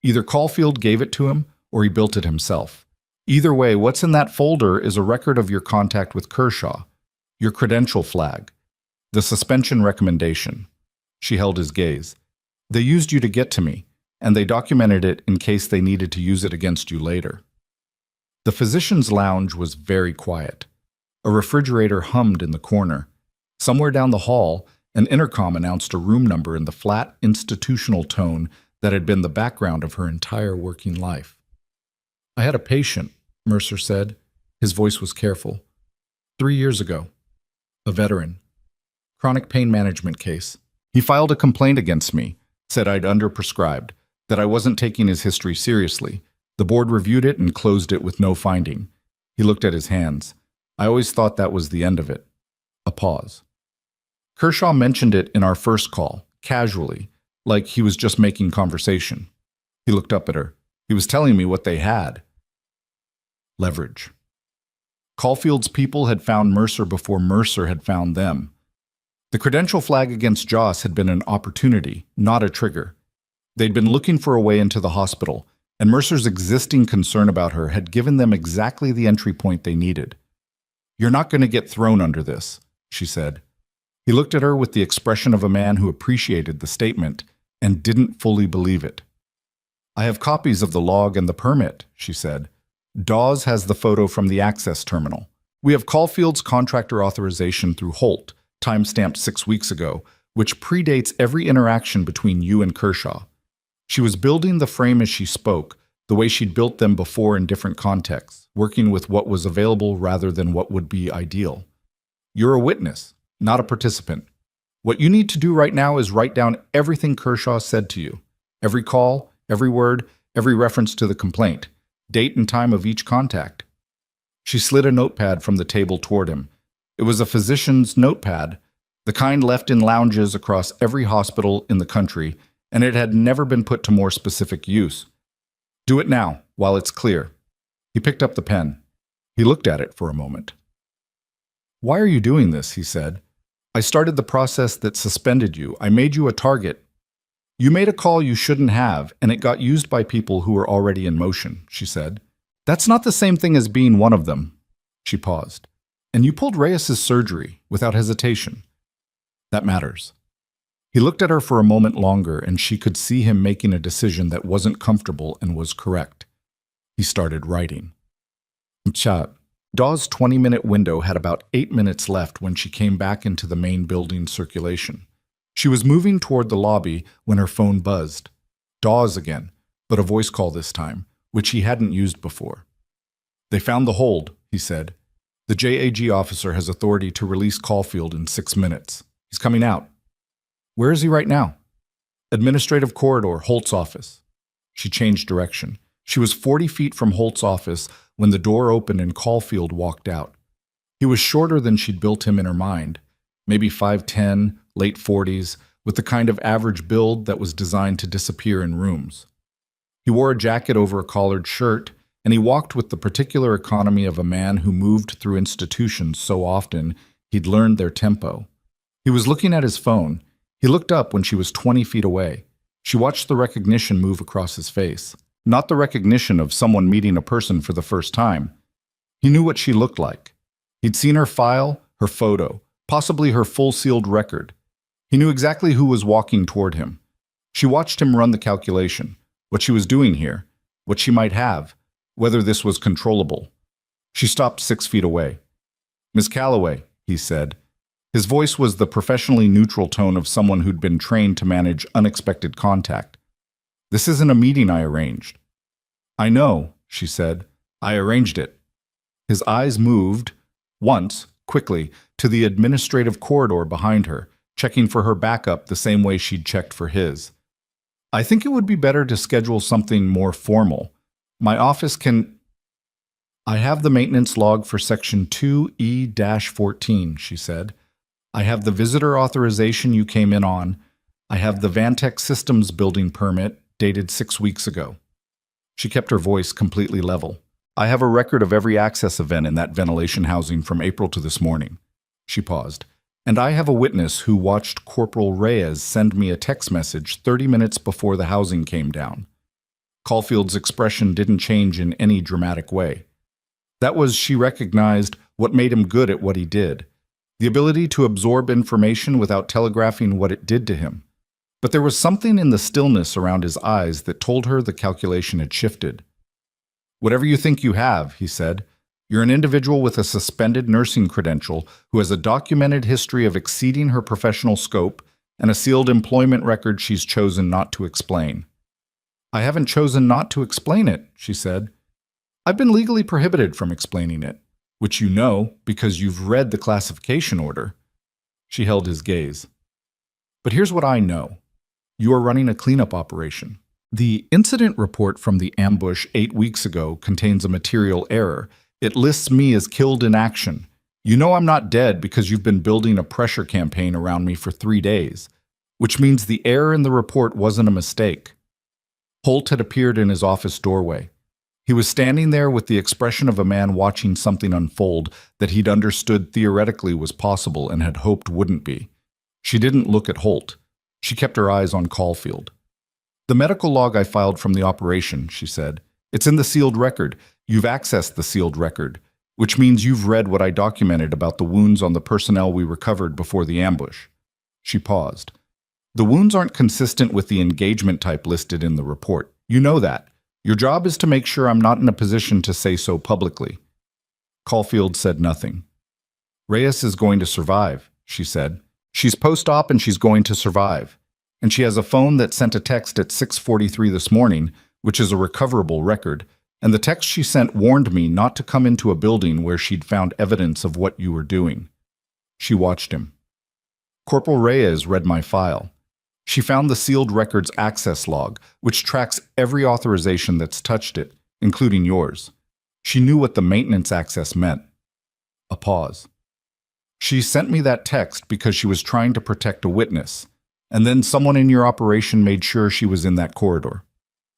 Either Caulfield gave it to him or he built it himself. Either way, what's in that folder is a record of your contact with Kershaw, your credential flag, the suspension recommendation. She held his gaze. They used you to get to me, and they documented it in case they needed to use it against you later. The physician's lounge was very quiet. A refrigerator hummed in the corner. Somewhere down the hall, an intercom announced a room number in the flat, institutional tone that had been the background of her entire working life. I had a patient, Mercer said. His voice was careful. 3 years ago. A veteran. Chronic pain management case. He filed a complaint against me, said I'd underprescribed, that I wasn't taking his history seriously. The board reviewed it and closed it with no finding. He looked at his hands. I always thought that was the end of it. A pause. Kershaw mentioned it in our first call, casually, like he was just making conversation. He looked up at her. He was telling me what they had. Leverage. Caulfield's people had found Mercer before Mercer had found them. The credential flag against Joss had been an opportunity, not a trigger. They'd been looking for a way into the hospital, and Mercer's existing concern about her had given them exactly the entry point they needed. You're not going to get thrown under this, she said. He looked at her with the expression of a man who appreciated the statement and didn't fully believe it. I have copies of the log and the permit, she said. Dawes has the photo from the access terminal. We have Caulfield's contractor authorization through Holt, time-stamped 6 weeks ago, which predates every interaction between you and Kershaw. She was building the frame as she spoke, the way she'd built them before in different contexts, working with what was available rather than what would be ideal. You're a witness, not a participant. What you need to do right now is write down everything Kershaw said to you. Every call, every word, every reference to the complaint, date and time of each contact. She slid a notepad from the table toward him. It was a physician's notepad, the kind left in lounges across every hospital in the country, and it had never been put to more specific use. Do it now, while it's clear. He picked up the pen. He looked at it for a moment. Why are you doing this? He said. I started the process that suspended you. I made you a target. You made a call you shouldn't have, and it got used by people who were already in motion, she said. That's not the same thing as being one of them. She paused. And you pulled Reyes's surgery without hesitation. That matters. He looked at her for a moment longer, and she could see him making a decision that wasn't comfortable and was correct. He started writing. Dawes' 20-minute window had about 8 minutes left when she came back into the main building circulation. She was moving toward the lobby when her phone buzzed. Dawes again, but a voice call this time, which he hadn't used before. They found the hold, he said. The JAG officer has authority to release Caulfield in 6 minutes. He's coming out. Where is he right now? Administrative corridor, Holt's office. She changed direction. She was 40 feet from Holt's office when the door opened and Caulfield walked out. He was shorter than she'd built him in her mind, maybe 5'10", late 40s, with the kind of average build that was designed to disappear in rooms. He wore a jacket over a collared shirt, and he walked with the particular economy of a man who moved through institutions so often he'd learned their tempo. He was looking at his phone. He looked up when she was 20 feet away. She watched the recognition move across his face. Not the recognition of someone meeting a person for the first time. He knew what she looked like. He'd seen her file, her photo, possibly her full sealed record. He knew exactly who was walking toward him. She watched him run the calculation, what she was doing here, what she might have, whether this was controllable. She stopped 6 feet away. Miss Calloway, he said. His voice was the professionally neutral tone of someone who'd been trained to manage unexpected contact. This isn't a meeting I arranged. I know, she said. I arranged it. His eyes moved, once, quickly, to the administrative corridor behind her, checking for her backup the same way she'd checked for his. I think it would be better to schedule something more formal. My office can... I have the maintenance log for Section 2E-14, she said. I have the visitor authorization you came in on. I have the Vantech Systems building permit, dated 6 weeks ago. She kept her voice completely level. I have a record of every access event in that ventilation housing from April to this morning. She paused. And I have a witness who watched Corporal Reyes send me a text message 30 minutes before the housing came down. Caulfield's expression didn't change in any dramatic way. That was, she recognized, what made him good at what he did. The ability to absorb information without telegraphing what it did to him. But there was something in the stillness around his eyes that told her the calculation had shifted. Whatever you think you have, he said, you're an individual with a suspended nursing credential who has a documented history of exceeding her professional scope and a sealed employment record she's chosen not to explain. I haven't chosen not to explain it, she said. I've been legally prohibited from explaining it, which you know because you've read the classification order. She held his gaze. But here's what I know. You are running a cleanup operation. The incident report from the ambush 8 weeks ago contains a material error. It lists me as killed in action. You know I'm not dead because you've been building a pressure campaign around me for 3 days, which means the error in the report wasn't a mistake. Holt had appeared in his office doorway. He was standing there with the expression of a man watching something unfold that he'd understood theoretically was possible and had hoped wouldn't be. She didn't look at Holt. She kept her eyes on Caulfield. The medical log I filed from the operation, she said. It's in the sealed record. You've accessed the sealed record, which means you've read what I documented about the wounds on the personnel we recovered before the ambush. She paused. The wounds aren't consistent with the engagement type listed in the report. You know that. Your job is to make sure I'm not in a position to say so publicly. Caulfield said nothing. Reyes is going to survive, she said. She's post-op and she's going to survive. And she has a phone that sent a text at 6:43 this morning, which is a recoverable record, and the text she sent warned me not to come into a building where she'd found evidence of what you were doing. She watched him. Corporal Reyes read my file. She found the sealed records access log, which tracks every authorization that's touched it, including yours. She knew what the maintenance access meant. A pause. She sent me that text because she was trying to protect a witness, and then someone in your operation made sure she was in that corridor.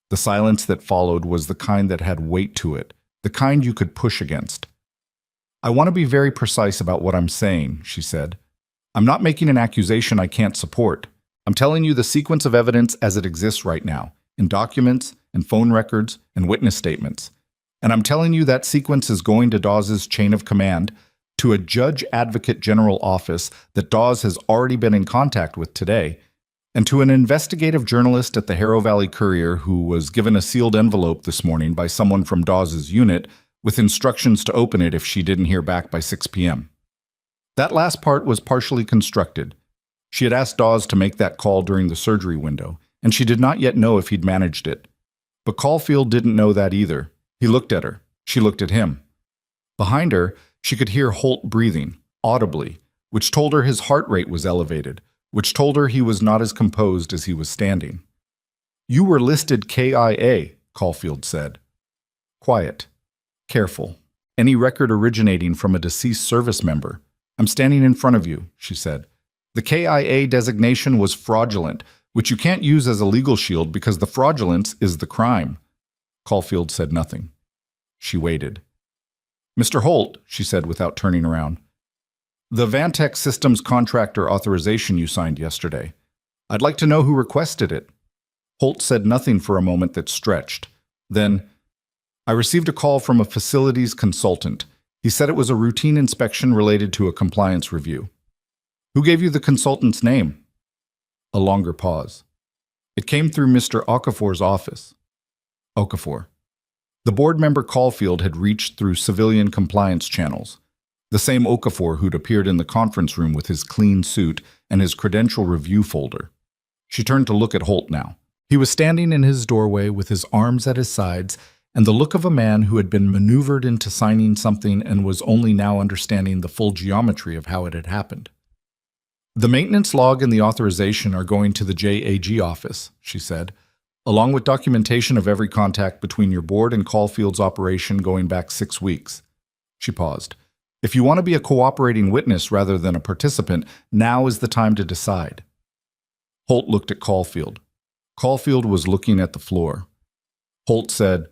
The silence that followed was the kind that had weight to it, the kind you could push against. I want to be very precise about what I'm saying, she said. I'm not making an accusation I can't support. I'm telling you the sequence of evidence as it exists right now, in documents, and phone records, and witness statements. And I'm telling you that sequence is going to Dawes's chain of command, to a Judge Advocate General office that Dawes has already been in contact with today, and to an investigative journalist at the Harrow Valley Courier who was given a sealed envelope this morning by someone from Dawes's unit with instructions to open it if she didn't hear back by 6 p.m. That last part was partially constructed. She had asked Dawes to make that call during the surgery window, and she did not yet know if he'd managed it. But Caulfield didn't know that either. He looked at her. She looked at him. Behind her, she could hear Holt breathing, audibly, which told her his heart rate was elevated, which told her he was not as composed as he was standing. You were listed KIA, Caulfield said. Quiet. Careful. Any record originating from a deceased service member. I'm standing in front of you, she said. The KIA designation was fraudulent, which you can't use as a legal shield because the fraudulence is the crime. Caulfield said nothing. She waited. Mr. Holt, she said without turning around. The Vantech Systems contractor authorization you signed yesterday. I'd like to know who requested it. Holt said nothing for a moment that stretched. Then, I received a call from a facilities consultant. He said it was a routine inspection related to a compliance review. Who gave you the consultant's name? A longer pause. It came through Mr. Okafor's office. Okafor. The board member Caulfield had reached through civilian compliance channels. The same Okafor who'd appeared in the conference room with his clean suit and his credential review folder. She turned to look at Holt now. He was standing in his doorway with his arms at his sides and the look of a man who had been maneuvered into signing something and was only now understanding the full geometry of how it had happened. The maintenance log and the authorization are going to the JAG office, she said, along with documentation of every contact between your board and Caulfield's operation going back 6 weeks. She paused. If you want to be a cooperating witness rather than a participant, now is the time to decide. Holt looked at Caulfield. Caulfield was looking at the floor. Holt said,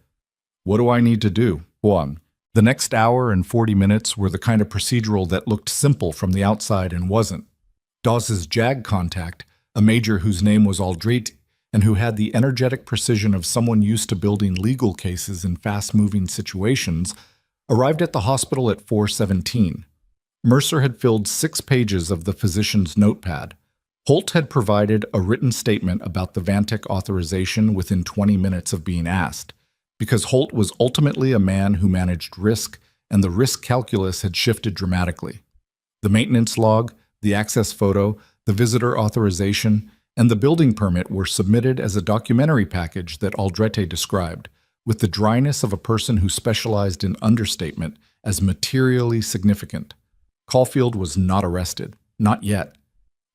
What do I need to do? Juan. The next hour and 40 minutes were the kind of procedural that looked simple from the outside and wasn't. Dawes's JAG contact, a major whose name was Aldrete, and who had the energetic precision of someone used to building legal cases in fast-moving situations, arrived at the hospital at 4:17. Mercer had filled 6 pages of the physician's notepad. Holt had provided a written statement about the Vantech authorization within 20 minutes of being asked, because Holt was ultimately a man who managed risk, and the risk calculus had shifted dramatically. The maintenance log, the access photo, the visitor authorization, and the building permit were submitted as a documentary package that Aldrete described, with the dryness of a person who specialized in understatement, as materially significant. Caulfield was not arrested. Not yet.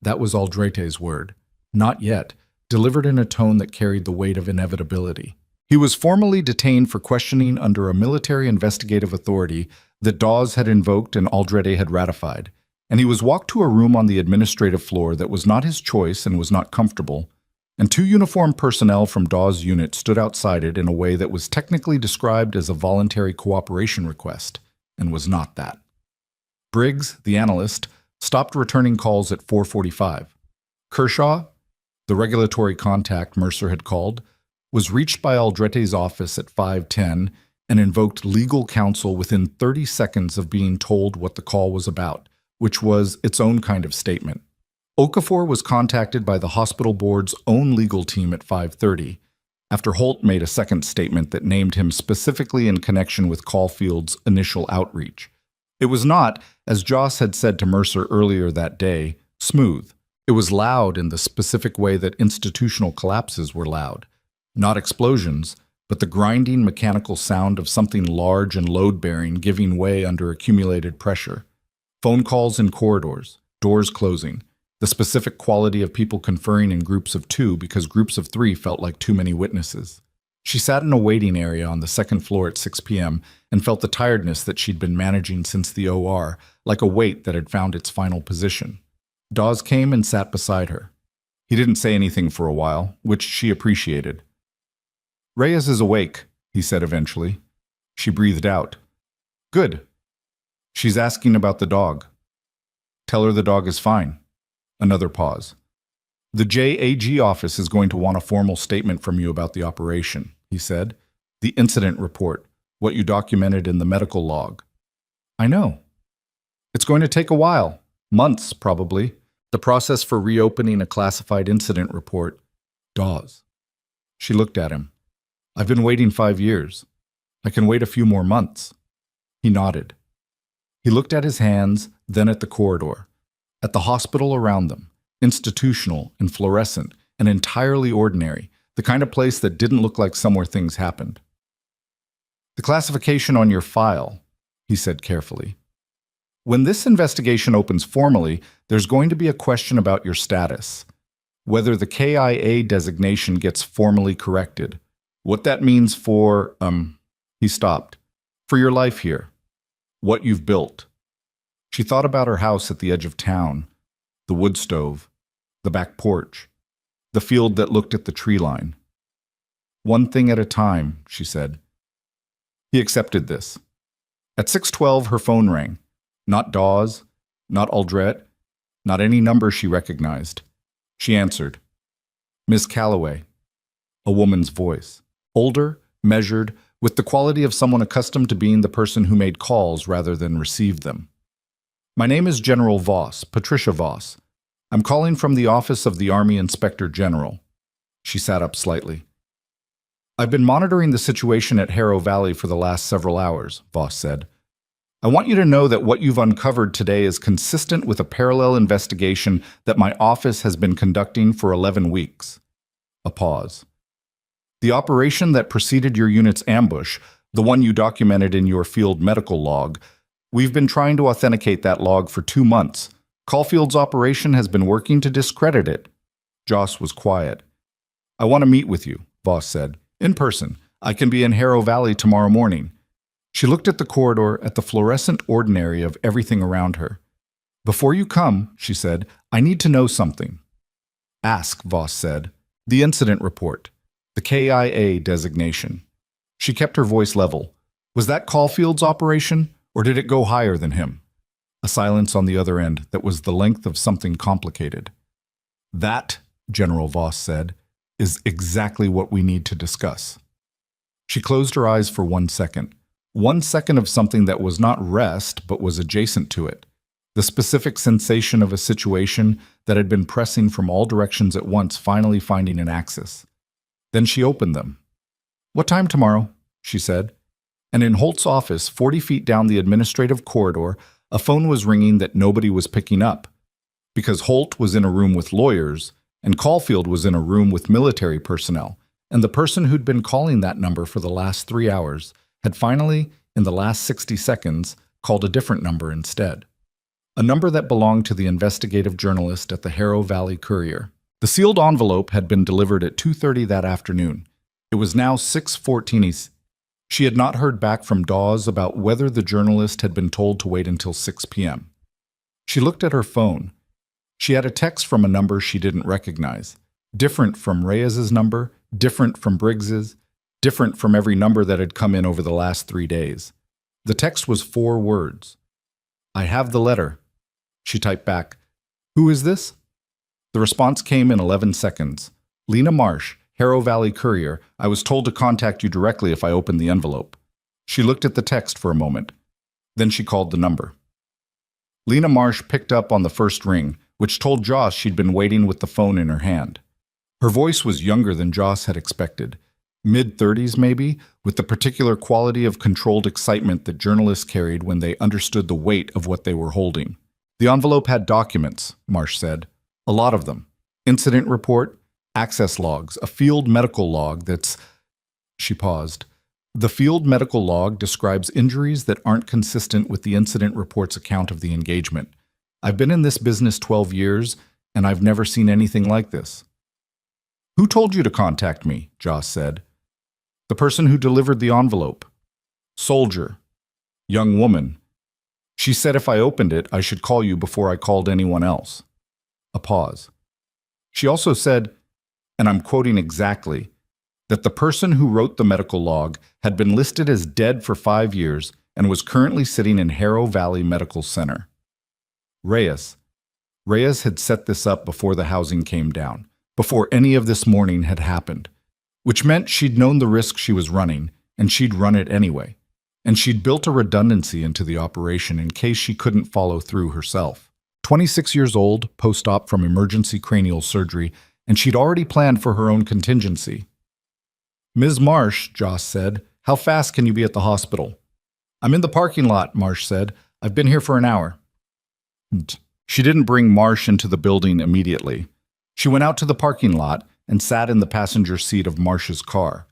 That was Aldrete's word. Not yet, delivered in a tone that carried the weight of inevitability. He was formally detained for questioning under a military investigative authority that Dawes had invoked and Aldrete had ratified, and he was walked to a room on the administrative floor that was not his choice and was not comfortable, and 2 uniformed personnel from Dawes' unit stood outside it in a way that was technically described as a voluntary cooperation request, and was not that. Briggs, the analyst, stopped returning calls at 4:45. Kershaw, the regulatory contact Mercer had called, was reached by Aldrete's office at 5:10 and invoked legal counsel within 30 seconds of being told what the call was about, which was its own kind of statement. Okafor was contacted by the hospital board's own legal team at 5:30, after Holt made a second statement that named him specifically in connection with Caulfield's initial outreach. It was not, as Joss had said to Mercer earlier that day, smooth. It was loud in the specific way that institutional collapses were loud. Not explosions, but the grinding mechanical sound of something large and load-bearing giving way under accumulated pressure. Phone calls in corridors, doors closing, The specific quality of people conferring in groups of two because groups of three felt like too many witnesses. She sat in a waiting area on the second floor at 6 p.m. and felt the tiredness that she'd been managing since the OR, like a weight that had found its final position. Dawes came and sat beside her. He didn't say anything for a while, which she appreciated. "Reyes is awake," he said eventually. She breathed out. "Good. She's asking about the dog. Tell her the dog is fine." Another pause. "The JAG office is going to want a formal statement from you about the operation," he said. "The incident report, what you documented in the medical log." "I know. It's going to take a while. Months, probably. The process for reopening a classified incident report." Dawes. She looked at him. "I've been waiting 5 years. I can wait a few more months." He nodded. He looked at his hands, then at the corridor, at the hospital around them, institutional and fluorescent and entirely ordinary, the kind of place that didn't look like somewhere things happened. "The classification on your file," he said carefully. "When this investigation opens formally, there's going to be a question about your status, whether the KIA designation gets formally corrected, what that means for, he stopped, "for your life here, what you've built." She thought about her house at the edge of town, the wood stove, the back porch, the field that looked at the tree line. "One thing at a time," she said. He accepted this. At 6:12, her phone rang. Not Dawes, not Aldrete, not any number she recognized. She answered. "Miss Calloway." A woman's voice. Older, measured, with the quality of someone accustomed to being the person who made calls rather than received them. "My name is General Voss, Patricia Voss. I'm calling from the office of the Army Inspector General." She sat up slightly. "I've been monitoring the situation at Harrow Valley for the last several hours," Voss said. "I want you to know that what you've uncovered today is consistent with a parallel investigation that my office has been conducting for 11 weeks. A pause. "The operation that preceded your unit's ambush, the one you documented in your field medical log, we've been trying to authenticate that log for 2 months. Caulfield's operation has been working to discredit it." Joss was quiet. "I want to meet with you," Voss said. "In person. I can be in Harrow Valley tomorrow morning." She looked at the corridor, at the fluorescent ordinary of everything around her. "Before you come," she said, "I need to know something." "Ask," Voss said. "The incident report. The KIA designation." She kept her voice level. "Was that Caulfield's operation, or did it go higher than him?" A silence on the other end that was the length of something complicated. "That," General Voss said, "is exactly what we need to discuss." She closed her eyes for 1 second. 1 second of something that was not rest, but was adjacent to it. The specific sensation of a situation that had been pressing from all directions at once, finally finding an axis. Then she opened them. "What time tomorrow?" she said. And in Holt's office, 40 feet down the administrative corridor, a phone was ringing that nobody was picking up. Because Holt was in a room with lawyers, and Caulfield was in a room with military personnel, and the person who'd been calling that number for the last 3 hours had finally, in the last 60 seconds, called a different number instead. A number that belonged to the investigative journalist at the Harrow Valley Courier. The sealed envelope had been delivered at 2:30 that afternoon. It was now 6:14. She had not heard back from Dawes about whether the journalist had been told to wait until 6 p.m. She looked at her phone. She had a text from a number she didn't recognize. Different from Reyes's number, different from Briggs's, different from every number that had come in over the last 3 days. The text was 4 words. "I have the letter." She typed back, "Who is this?" The response came in 11 seconds. "Lena Marsh, Harrow Valley Courier. I was told to contact you directly if I opened the envelope." She looked at the text for a moment. Then she called the number. Lena Marsh picked up on the first ring, which told Joss she'd been waiting with the phone in her hand. Her voice was younger than Joss had expected. Mid-30s maybe, with the particular quality of controlled excitement that journalists carried when they understood the weight of what they were holding. "The envelope had documents," Marsh said. "A lot of them. Incident report, access logs, a field medical log that's..." She paused. "The field medical log describes injuries that aren't consistent with the incident report's account of the engagement. I've been in this business 12 years, and I've never seen anything like this. Who told you to contact me? Joss said. The person who delivered the envelope. Soldier. Young woman. She said if I opened it, I should call you before I called anyone else. A pause. She also said, and I'm quoting exactly, that the person who wrote the medical log had been listed as dead for 5 years and was currently sitting in Harrow Valley Medical Center. Reyes. Reyes had set this up before the housing came down, before any of this mourning had happened, which meant she'd known the risk she was running, and she'd run it anyway. And she'd built a redundancy into the operation in case she couldn't follow through herself. 26 years old, post-op from emergency cranial surgery, and she'd already planned for her own contingency. Ms. Marsh, Joss said, how fast can you be at the hospital? I'm in the parking lot, Marsh said. I've been here for an hour. She didn't bring Marsh into the building immediately. She went out to the parking lot and sat in the passenger seat of Marsh's car.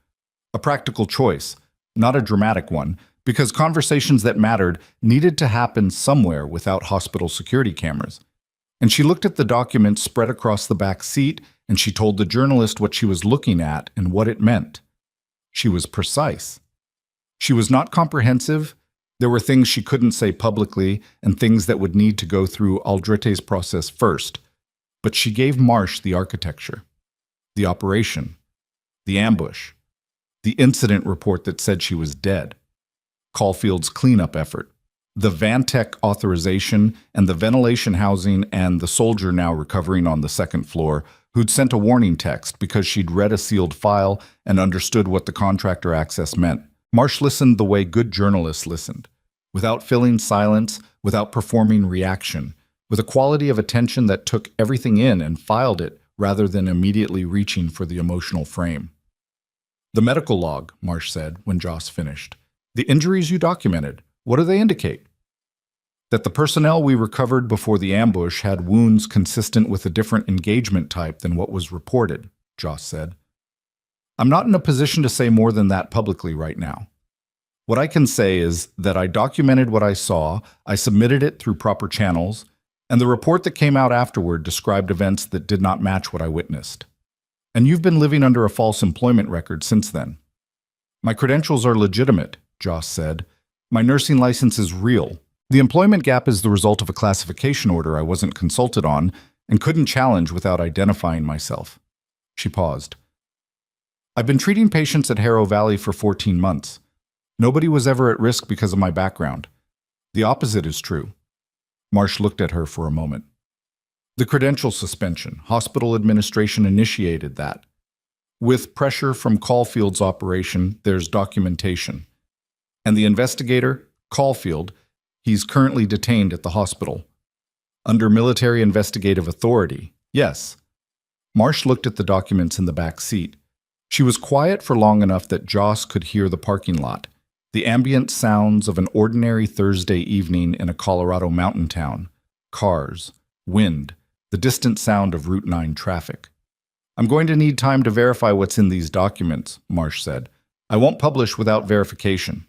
A practical choice, not a dramatic one, because conversations that mattered needed to happen somewhere without hospital security cameras. And she looked at the documents spread across the back seat, and she told the journalist what she was looking at and what it meant. She was precise. She was not comprehensive. There were things she couldn't say publicly and things that would need to go through Aldrete's process first. But she gave Marsh the architecture, the operation, the ambush, the incident report that said she was dead, Caulfield's cleanup effort, the Vantec authorization and the ventilation housing and the soldier now recovering on the second floor who'd sent a warning text because she'd read a sealed file and understood what the contractor access meant. Marsh listened the way good journalists listened, without filling silence, without performing reaction, with a quality of attention that took everything in and filed it rather than immediately reaching for the emotional frame. The medical log, Marsh said when Joss finished. The injuries you documented, what do they indicate? That the personnel we recovered before the ambush had wounds consistent with a different engagement type than what was reported, Joss said. I'm not in a position to say more than that publicly right now. What I can say is that I documented what I saw, I submitted it through proper channels, and the report that came out afterward described events that did not match what I witnessed. And you've been living under a false employment record since then. My credentials are legitimate, Joss said. My nursing license is real. The employment gap is the result of a classification order I wasn't consulted on and couldn't challenge without identifying myself. She paused. I've been treating patients at Harrow Valley for 14 months. Nobody was ever at risk because of my background. The opposite is true. Marsh looked at her for a moment. The credential suspension, hospital administration initiated that. With pressure from Caulfield's operation, there's documentation. And the investigator, Caulfield, he's currently detained at the hospital. Under military investigative authority, yes. Marsh looked at the documents in the back seat. She was quiet for long enough that Joss could hear the parking lot, the ambient sounds of an ordinary Thursday evening in a Colorado mountain town, cars, wind, the distant sound of Route 9 traffic. I'm going to need time to verify what's in these documents, Marsh said. I won't publish without verification.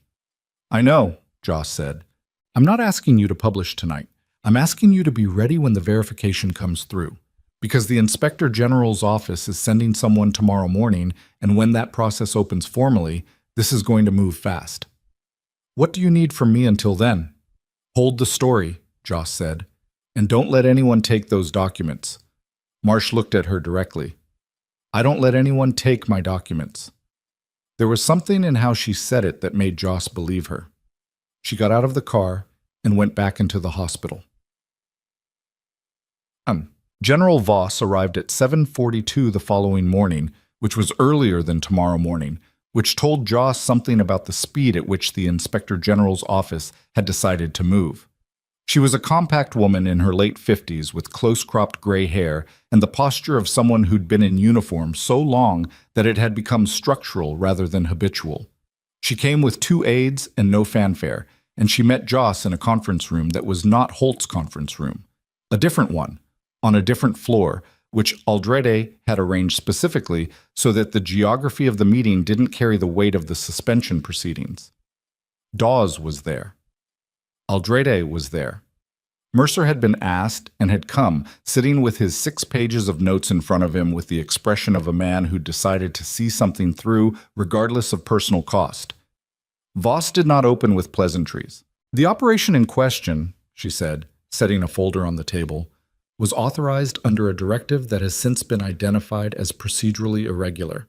I know, Joss said. I'm not asking you to publish tonight. I'm asking you to be ready when the verification comes through, because the Inspector General's office is sending someone tomorrow morning, and when that process opens formally, this is going to move fast. What do you need from me until then? Hold the story, Joss said, and don't let anyone take those documents. Marsh looked at her directly. I don't let anyone take my documents. There was something in how she said it that made Joss believe her. She got out of the car and went back into the hospital. General Voss arrived at 7:42 the following morning, which was earlier than tomorrow morning, which told Joss something about the speed at which the Inspector General's office had decided to move. She was a compact woman in her late 50s with close-cropped gray hair and the posture of someone who'd been in uniform so long that it had become structural rather than habitual. She came with 2 aides and no fanfare, and she met Joss in a conference room that was not Holt's conference room, a different one, on a different floor, which Aldrete had arranged specifically so that the geography of the meeting didn't carry the weight of the suspension proceedings. Dawes was there. Aldrete was there. Mercer had been asked and had come, sitting with his 6 pages of notes in front of him with the expression of a man who decided to see something through regardless of personal cost. Voss did not open with pleasantries. The operation in question, she said, setting a folder on the table, was authorized under a directive that has since been identified as procedurally irregular.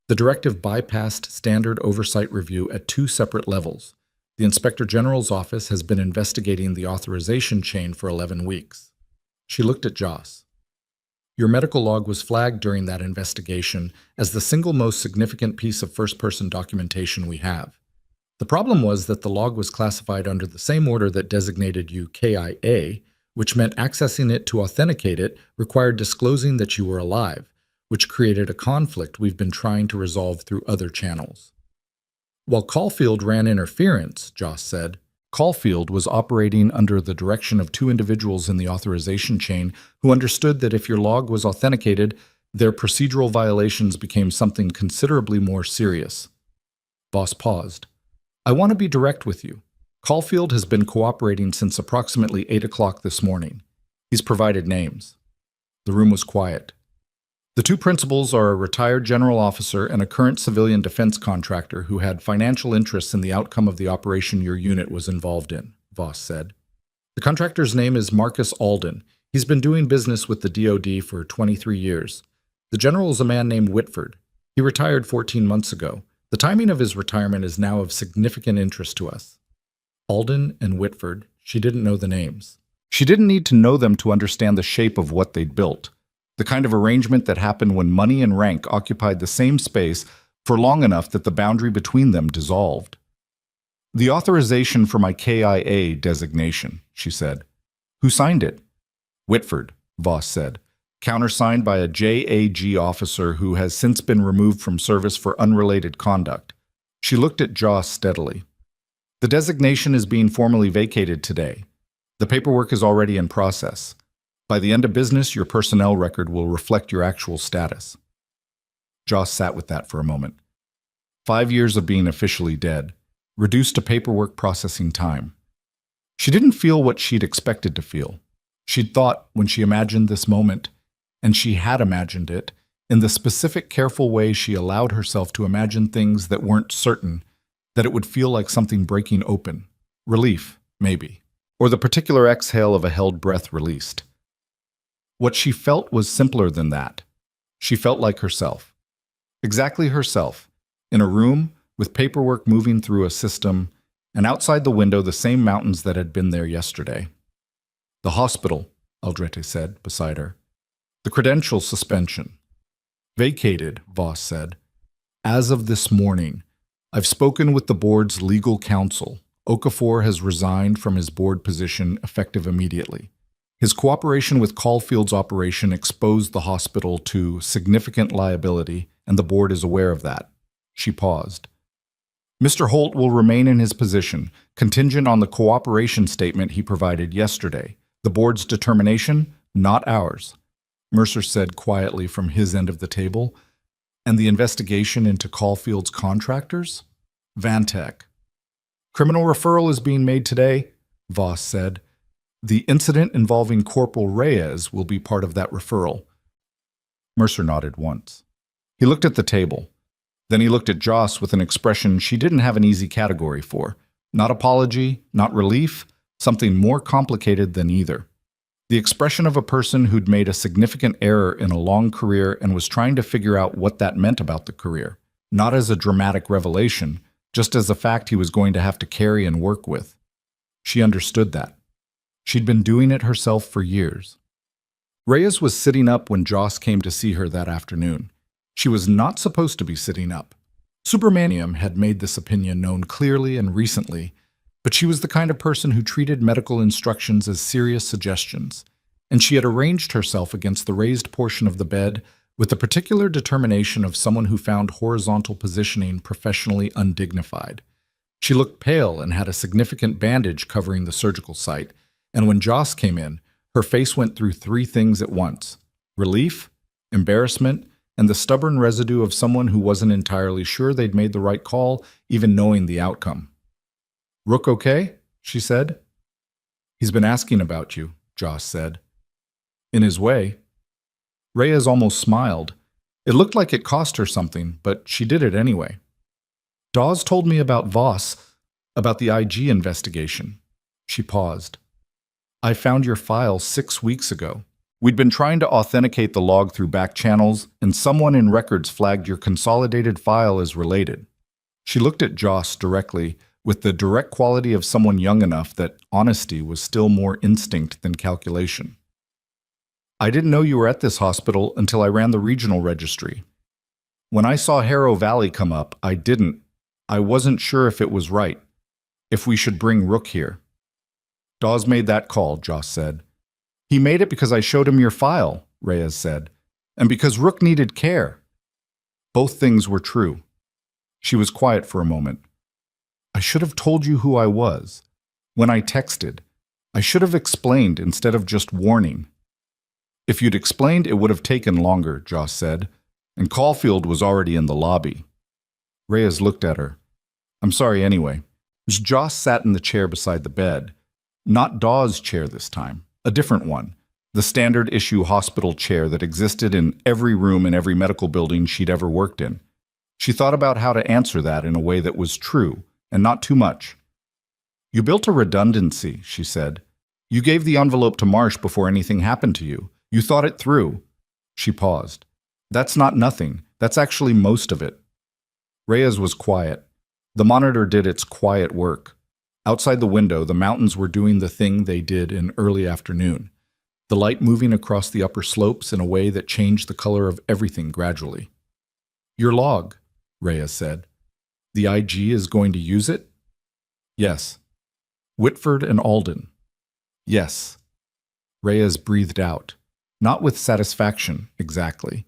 The directive bypassed standard oversight review at 2 separate levels. The Inspector General's office has been investigating the authorization chain for 11 weeks. She looked at Joss. Your medical log was flagged during that investigation as the single most significant piece of first-person documentation we have. The problem was that the log was classified under the same order that designated you KIA, which meant accessing it to authenticate it required disclosing that you were alive, which created a conflict we've been trying to resolve through other channels. While Caulfield ran interference, Joss said, Caulfield was operating under the direction of 2 individuals in the authorization chain who understood that if your log was authenticated, their procedural violations became something considerably more serious. Voss paused. I want to be direct with you. Caulfield has been cooperating since approximately 8 o'clock this morning. He's provided names. The room was quiet. The 2 principals are a retired general officer and a current civilian defense contractor who had financial interests in the outcome of the operation your unit was involved in, Voss said. The contractor's name is Marcus Alden. He's been doing business with the DoD for 23 years. The general is a man named Whitford. He retired 14 months ago. The timing of his retirement is now of significant interest to us. Alden and Whitford, she didn't know the names. She didn't need to know them to understand the shape of what they'd built. The kind of arrangement that happened when money and rank occupied the same space for long enough that the boundary between them dissolved. The authorization for my KIA designation, she said. Who signed it? Whitford, Voss said. Countersigned by a JAG officer who has since been removed from service for unrelated conduct. She looked at Joss steadily. The designation is being formally vacated today. The paperwork is already in process. By the end of business, your personnel record will reflect your actual status. Joss sat with that for a moment. 5 years of being officially dead, reduced to paperwork processing time. She didn't feel what she'd expected to feel. She'd thought, when she imagined this moment, and she had imagined it, in the specific, careful way she allowed herself to imagine things that weren't certain, that it would feel like something breaking open. Relief, maybe. Or the particular exhale of a held breath released. What she felt was simpler than that. She felt like herself. Exactly herself, in a room with paperwork moving through a system, and outside the window the same mountains that had been there yesterday. The hospital, Aldrete said, beside her. The credential suspension. Vacated, Voss said. As of this morning, I've spoken with the board's legal counsel. Okafor has resigned from his board position effective immediately. His cooperation with Caulfield's operation exposed the hospital to significant liability, and the board is aware of that. She paused. Mr. Holt will remain in his position, contingent on the cooperation statement he provided yesterday. The board's determination, not ours, Mercer said quietly from his end of the table. And the investigation into Caulfield's contractors? Vantech. Criminal referral is being made today, Voss said. The incident involving Corporal Reyes will be part of that referral. Mercer nodded once. He looked at the table. Then he looked at Joss with an expression she didn't have an easy category for. Not apology, not relief, something more complicated than either. The expression of a person who'd made a significant error in a long career and was trying to figure out what that meant about the career. Not as a dramatic revelation, just as a fact he was going to have to carry and work with. She understood that. She'd been doing it herself for years. Reyes was sitting up when Joss came to see her that afternoon. She was not supposed to be sitting up. Supermanium had made this opinion known clearly and recently, but she was the kind of person who treated medical instructions as serious suggestions, and she had arranged herself against the raised portion of the bed with the particular determination of someone who found horizontal positioning professionally undignified. She looked pale and had a significant bandage covering the surgical site, and when Joss came in, her face went through 3 things at once: relief, embarrassment, and the stubborn residue of someone who wasn't entirely sure they'd made the right call, even knowing the outcome. "Rook okay?" she said. He's been asking about you, Joss said. In his way. Reyes almost smiled. It looked like it cost her something, but she did it anyway. Dawes told me about Voss, about the IG investigation. She paused. I found your file 6 weeks ago. We'd been trying to authenticate the log through back channels, and someone in records flagged your consolidated file as related. She looked at Joss directly, with the direct quality of someone young enough that honesty was still more instinct than calculation. I didn't know you were at this hospital until I ran the regional registry. When I saw Harrow Valley come up, I wasn't sure if it was right, if we should bring Rook here. Dawes made that call, Joss said. He made it because I showed him your file, Reyes said, and because Rook needed care. Both things were true. She was quiet for a moment. I should have told you who I was. When I texted, I should have explained instead of just warning. If you'd explained, it would have taken longer, Joss said, and Caulfield was already in the lobby. Reyes looked at her. I'm sorry anyway. Joss sat in the chair beside the bed. Not Dawes' chair this time. A different one. The standard issue hospital chair that existed in every room in every medical building she'd ever worked in. She thought about how to answer that in a way that was true, and not too much. You built a redundancy, she said. You gave the envelope to Marsh before anything happened to you. You thought it through. She paused. That's not nothing. That's actually most of it. Reyes was quiet. The monitor did its quiet work. Outside the window, the mountains were doing the thing they did in early afternoon, the light moving across the upper slopes in a way that changed the color of everything gradually. Your log, Reyes said. The IG is going to use it? Yes. Whitford and Alden? Yes. Reyes breathed out, not with satisfaction, exactly,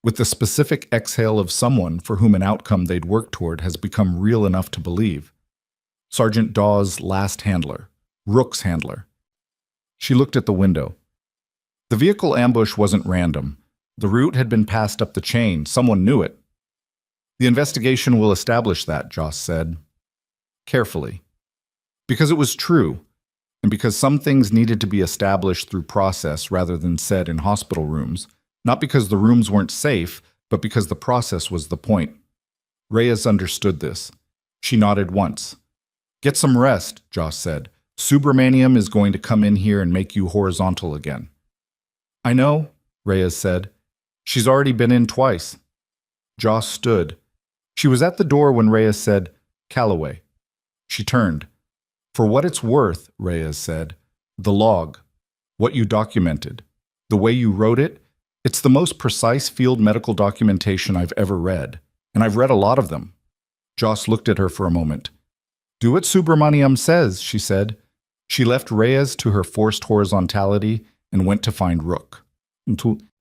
with the specific exhale of someone for whom an outcome they'd worked toward has become real enough to believe. Sergeant Dawes' last handler, Rook's handler. She looked at the window. The vehicle ambush wasn't random. The route had been passed up the chain. Someone knew it. The investigation will establish that, Joss said. Carefully. Because it was true, and because some things needed to be established through process rather than said in hospital rooms, not because the rooms weren't safe, but because the process was the point. Reyes understood this. She nodded once. Get some rest, Joss said. Subramaniam is going to come in here and make you horizontal again. I know, Reyes said. She's already been in twice. Joss stood. She was at the door when Reyes said, Calloway. She turned. For what it's worth, Reyes said, the log, what you documented, the way you wrote it, it's the most precise field medical documentation I've ever read, and I've read a lot of them. Joss looked at her for a moment. Do what Subramaniam says, she said. She left Reyes to her forced horizontality and went to find Rook.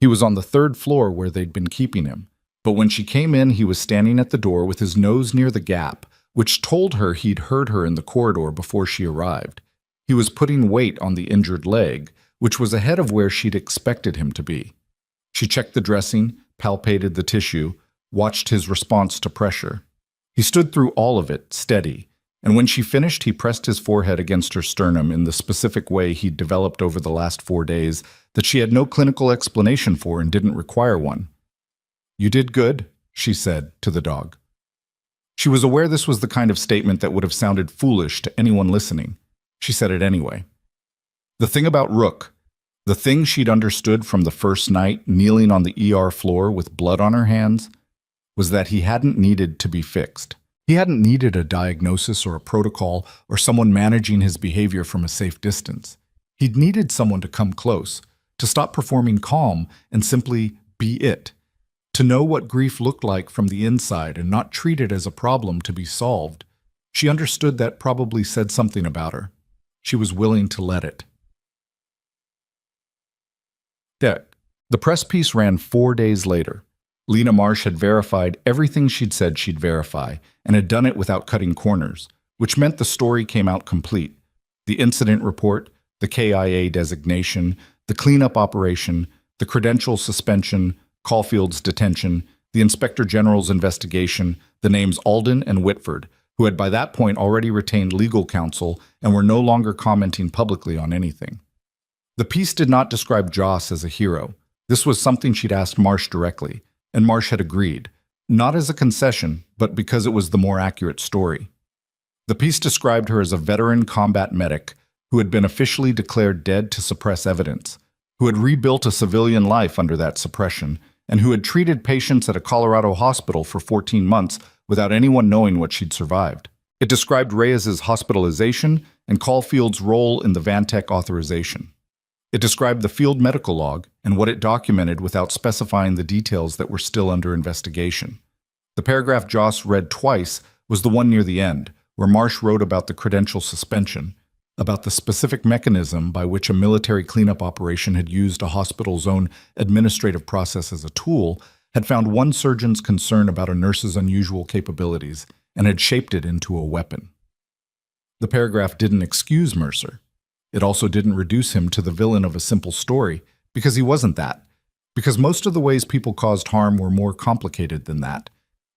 He was on the 3rd floor where they'd been keeping him, but when she came in, he was standing at the door with his nose near the gap, which told her he'd heard her in the corridor before she arrived. He was putting weight on the injured leg, which was ahead of where she'd expected him to be. She checked the dressing, palpated the tissue, watched his response to pressure. He stood through all of it, steady, and when she finished, he pressed his forehead against her sternum in the specific way he'd developed over the last 4 days that she had no clinical explanation for and didn't require one. You did good, she said to the dog. She was aware this was the kind of statement that would have sounded foolish to anyone listening. She said it anyway. The thing about Rook, the thing she'd understood from the first night kneeling on the ER floor with blood on her hands, was that he hadn't needed to be fixed. He hadn't needed a diagnosis or a protocol or someone managing his behavior from a safe distance. He'd needed someone to come close, to stop performing calm and simply be it, to know what grief looked like from the inside and not treat it as a problem to be solved. She understood that probably said something about her. She was willing to let it. The press piece ran 4 days later. Lena Marsh had verified everything she'd said she'd verify and had done it without cutting corners, which meant the story came out complete. The incident report, the KIA designation, the cleanup operation, the credential suspension, Caulfield's detention, the Inspector General's investigation, the names Alden and Whitford, who had by that point already retained legal counsel and were no longer commenting publicly on anything. The piece did not describe Joss as a hero. This was something she'd asked Marsh directly, and Marsh had agreed, not as a concession, but because it was the more accurate story. The piece described her as a veteran combat medic who had been officially declared dead to suppress evidence, who had rebuilt a civilian life under that suppression, and who had treated patients at a Colorado hospital for 14 months without anyone knowing what she'd survived. It described Reyes's hospitalization and Caulfield's role in the Vantec authorization. It described the field medical log and what it documented without specifying the details that were still under investigation. The paragraph Joss read twice was the one near the end, where Marsh wrote about the credential suspension, about the specific mechanism by which a military cleanup operation had used a hospital's own administrative process as a tool, had found one surgeon's concern about a nurse's unusual capabilities, and had shaped it into a weapon. The paragraph didn't excuse Mercer. It also didn't reduce him to the villain of a simple story, because he wasn't that, because most of the ways people caused harm were more complicated than that,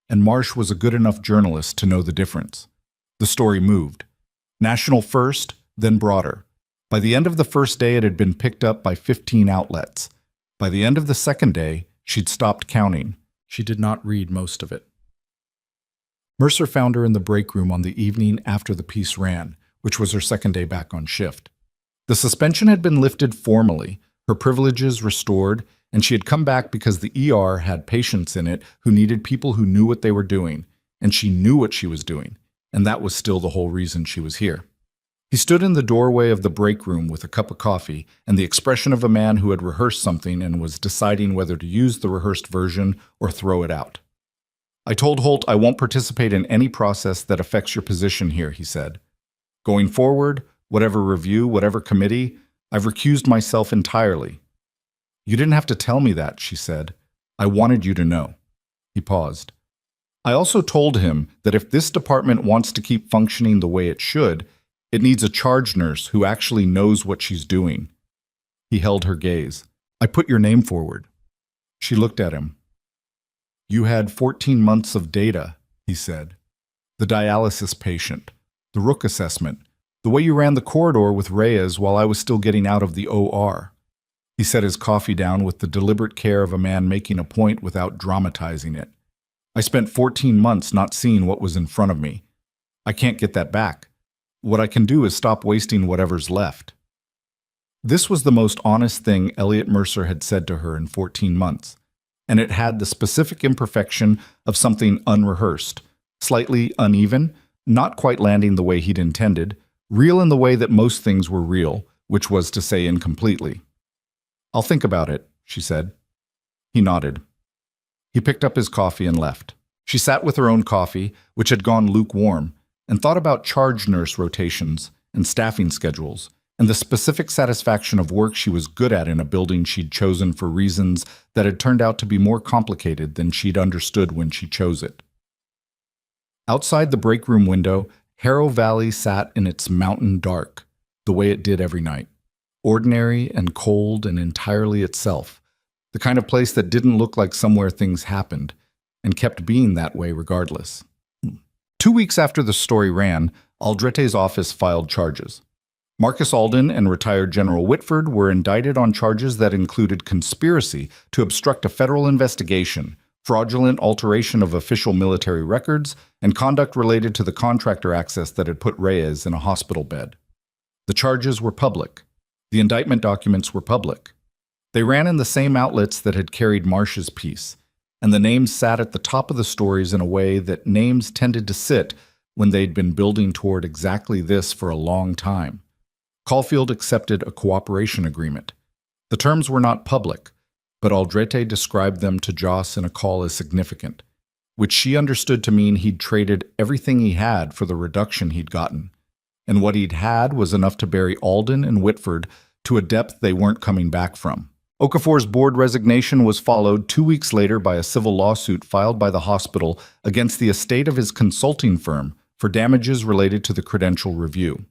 and Marsh was a good enough journalist to know the difference. The story moved. National first, then broader. By the end of the first day, it had been picked up by 15 outlets. By the end of the second day, she'd stopped counting. She did not read most of it. Mercer found her in the break room on the evening after the piece ran, which was her second day back on shift. The suspension had been lifted formally, her privileges restored, and she had come back because the ER had patients in it who needed people who knew what they were doing, and she knew what she was doing, and that was still the whole reason she was here. He stood in the doorway of the break room with a cup of coffee and the expression of a man who had rehearsed something and was deciding whether to use the rehearsed version or throw it out. "I told Holt I won't participate in any process that affects your position here," he said. "Going forward, whatever review, whatever committee, I've recused myself entirely." "You didn't have to tell me that," she said. "I wanted you to know." He paused. "I also told him that if this department wants to keep functioning the way it should, it needs a charge nurse who actually knows what she's doing." He held her gaze. "I put your name forward." She looked at him. "You had 14 months of data," he said. "The dialysis patient, the Rook assessment, the way you ran the corridor with Reyes while I was still getting out of the OR." He set his coffee down with the deliberate care of a man making a point without dramatizing it. "I spent 14 months not seeing what was in front of me. I can't get that back. What I can do is stop wasting whatever's left." This was the most honest thing Elliot Mercer had said to her in 14 months, and it had the specific imperfection of something unrehearsed, slightly uneven, not quite landing the way he'd intended, real in the way that most things were real, which was to say incompletely. "I'll think about it," she said. He nodded. He picked up his coffee and left. She sat with her own coffee, which had gone lukewarm, and thought about charge nurse rotations and staffing schedules, and the specific satisfaction of work she was good at in a building she'd chosen for reasons that had turned out to be more complicated than she'd understood when she chose it. Outside the break room window, Harrow Valley sat in its mountain dark, the way it did every night, ordinary and cold and entirely itself, the kind of place that didn't look like somewhere things happened, and kept being that way regardless. 2 weeks after the story ran, Aldrete's office filed charges. Marcus Alden and retired General Whitford were indicted on charges that included conspiracy to obstruct a federal investigation, fraudulent alteration of official military records, and conduct related to the contractor access that had put Reyes in a hospital bed. The charges were public. The indictment documents were public. They ran in the same outlets that had carried Marsh's piece, and the names sat at the top of the stories in a way that names tended to sit when they'd been building toward exactly this for a long time. Caulfield accepted a cooperation agreement. The terms were not public, but Aldrete described them to Joss in a call as significant, which she understood to mean he'd traded everything he had for the reduction he'd gotten, and what he'd had was enough to bury Alden and Whitford to a depth they weren't coming back from. Okafor's board resignation was followed 2 weeks later by a civil lawsuit filed by the hospital against the estate of his consulting firm for damages related to the credential review.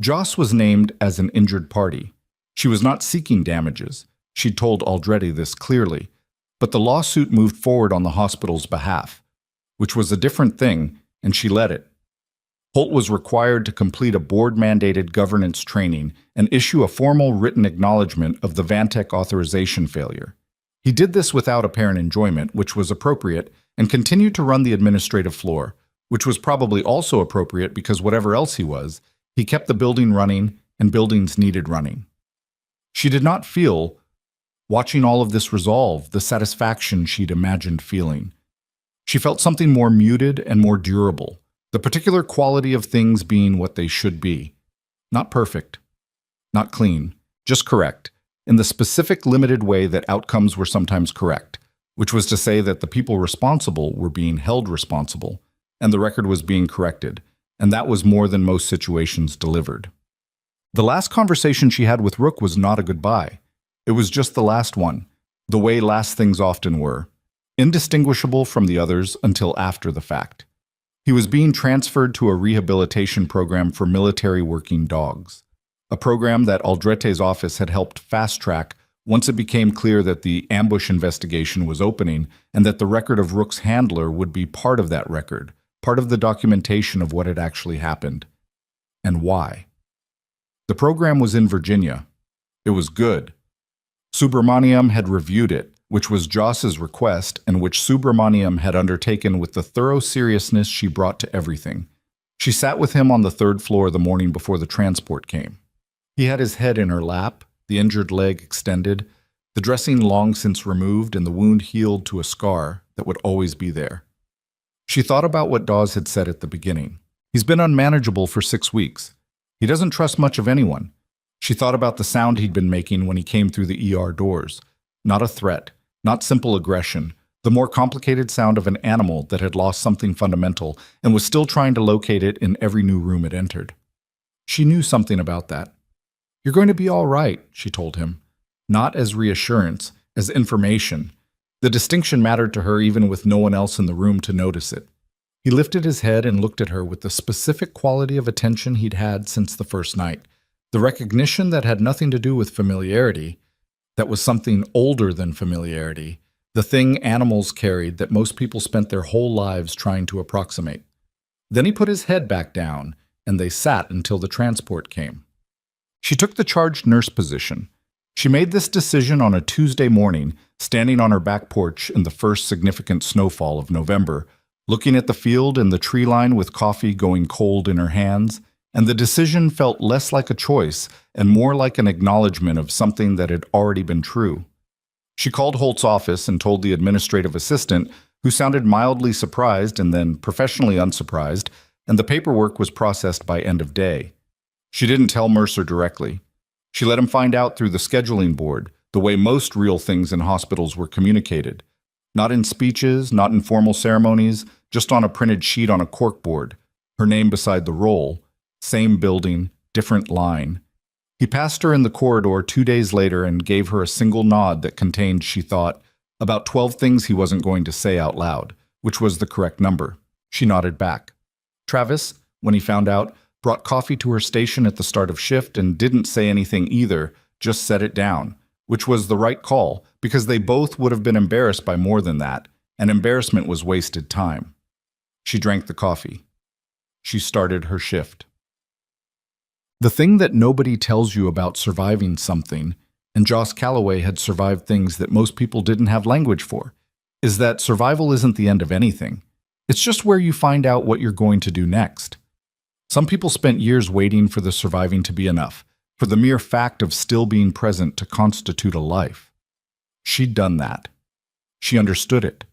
Joss was named as an injured party. She was not seeking damages. She'd told Aldrete this clearly, but the lawsuit moved forward on the hospital's behalf, which was a different thing, and she led it. Holt was required to complete a board-mandated governance training and issue a formal written acknowledgement of the Vantec authorization failure. He did this without apparent enjoyment, which was appropriate, and continued to run the administrative floor, which was probably also appropriate because whatever else he kept the building running, and buildings needed running. She did not feel, watching all of this resolve, the satisfaction she'd imagined feeling. She felt something more muted and more durable, the particular quality of things being what they should be. Not perfect, not clean, just correct, in the specific limited way that outcomes were sometimes correct, which was to say that the people responsible were being held responsible, and the record was being corrected, and that was more than most situations delivered. The last conversation she had with Rook was not a goodbye. It was just the last one, the way last things often were, indistinguishable from the others until after the fact. He was being transferred to a rehabilitation program for military working dogs, a program that Aldrete's office had helped fast-track once it became clear that the ambush investigation was opening and that the record of Rook's handler would be part of that record, part of the documentation of what had actually happened. And why? The program was in Virginia. It was good. Subramaniam had reviewed it, which was Joss's request and which Subramaniam had undertaken with the thorough seriousness she brought to everything. She sat with him on the third floor the morning before the transport came. He had his head in her lap, the injured leg extended, the dressing long since removed and the wound healed to a scar that would always be there. She thought about what Dawes had said at the beginning. He's been unmanageable for 6 weeks. He doesn't trust much of anyone. She thought about the sound he'd been making when he came through the ER doors. Not a threat, not simple aggression, the more complicated sound of an animal that had lost something fundamental and was still trying to locate it in every new room it entered. She knew something about that. "You're going to be all right," she told him. Not as reassurance, as information. The distinction mattered to her even with no one else in the room to notice it. He lifted his head and looked at her with the specific quality of attention he'd had since the first night, the recognition that had nothing to do with familiarity, that was something older than familiarity, the thing animals carried that most people spent their whole lives trying to approximate. Then he put his head back down, and they sat until the transport came. She took the charged nurse position. She made this decision on a Tuesday morning, standing on her back porch in the first significant snowfall of November, looking at the field and the tree line with coffee going cold in her hands, and the decision felt less like a choice and more like an acknowledgement of something that had already been true. She called Holt's office and told the administrative assistant, who sounded mildly surprised and then professionally unsurprised, and the paperwork was processed by end of day. She didn't tell Mercer directly. She let him find out through the scheduling board, the way most real things in hospitals were communicated. Not in speeches, not in formal ceremonies, just on a printed sheet on a corkboard, her name beside the roll, same building, different line. He passed her in the corridor 2 days later and gave her a single nod that contained, she thought, about 12 things he wasn't going to say out loud, which was the correct number. She nodded back. Travis, when he found out, brought coffee to her station at the start of shift and didn't say anything either, just set it down, which was the right call because they both would have been embarrassed by more than that, and embarrassment was wasted time. She drank the coffee. She started her shift. The thing that nobody tells you about surviving something, and Joss Calloway had survived things that most people didn't have language for, is that survival isn't the end of anything. It's just where you find out what you're going to do next. Some people spent years waiting for the surviving to be enough, for the mere fact of still being present to constitute a life. She'd done that. She understood it.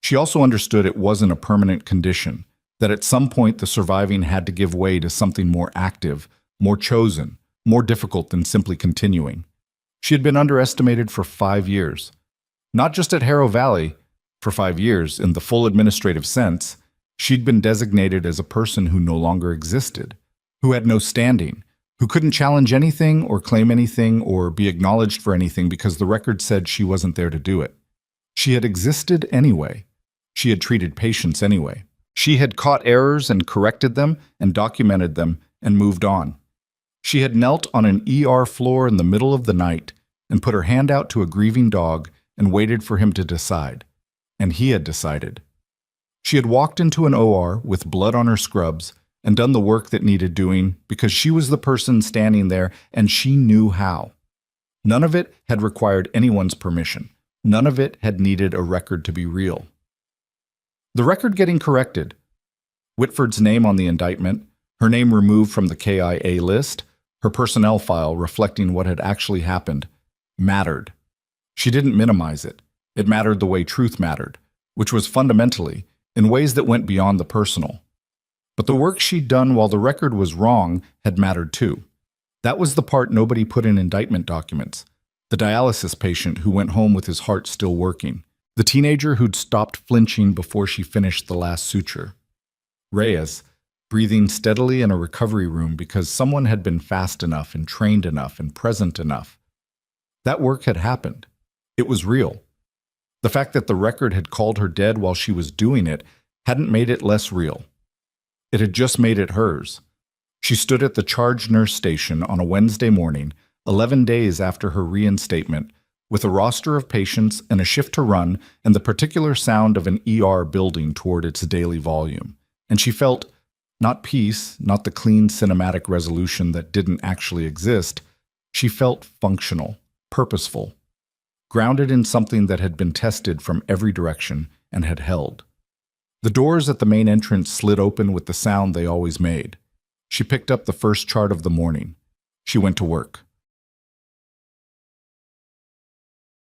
She also understood it wasn't a permanent condition, that at some point the surviving had to give way to something more active, more chosen, more difficult than simply continuing. She had been underestimated for 5 years. Not just at Harrow Valley. For 5 years, in the full administrative sense, she'd been designated as a person who no longer existed, who had no standing, who couldn't challenge anything or claim anything or be acknowledged for anything because the record said she wasn't there to do it. She had existed anyway. She had treated patients anyway. She had caught errors and corrected them and documented them and moved on. She had knelt on an ER floor in the middle of the night and put her hand out to a grieving dog and waited for him to decide. And he had decided. She had walked into an OR with blood on her scrubs and done the work that needed doing because she was the person standing there and she knew how. None of it had required anyone's permission. None of it had needed a record to be real. The record getting corrected, Whitford's name on the indictment, her name removed from the KIA list, her personnel file reflecting what had actually happened, mattered. She didn't minimize it. It mattered the way truth mattered, which was fundamentally, in ways that went beyond the personal. But the work she'd done while the record was wrong had mattered too. That was the part nobody put in indictment documents. The dialysis patient who went home with his heart still working. The teenager who'd stopped flinching before she finished the last suture. Reyes, breathing steadily in a recovery room because someone had been fast enough and trained enough and present enough. That work had happened. It was real. The fact that the record had called her dead while she was doing it hadn't made it less real. It had just made it hers. She stood at the charge nurse station on a Wednesday morning, 11 days after her reinstatement, with a roster of patients and a shift to run and the particular sound of an ER building toward its daily volume. And she felt, not peace, not the clean cinematic resolution that didn't actually exist, she felt functional, purposeful, grounded in something that had been tested from every direction and had held. The doors at the main entrance slid open with the sound they always made. She picked up the first chart of the morning. She went to work.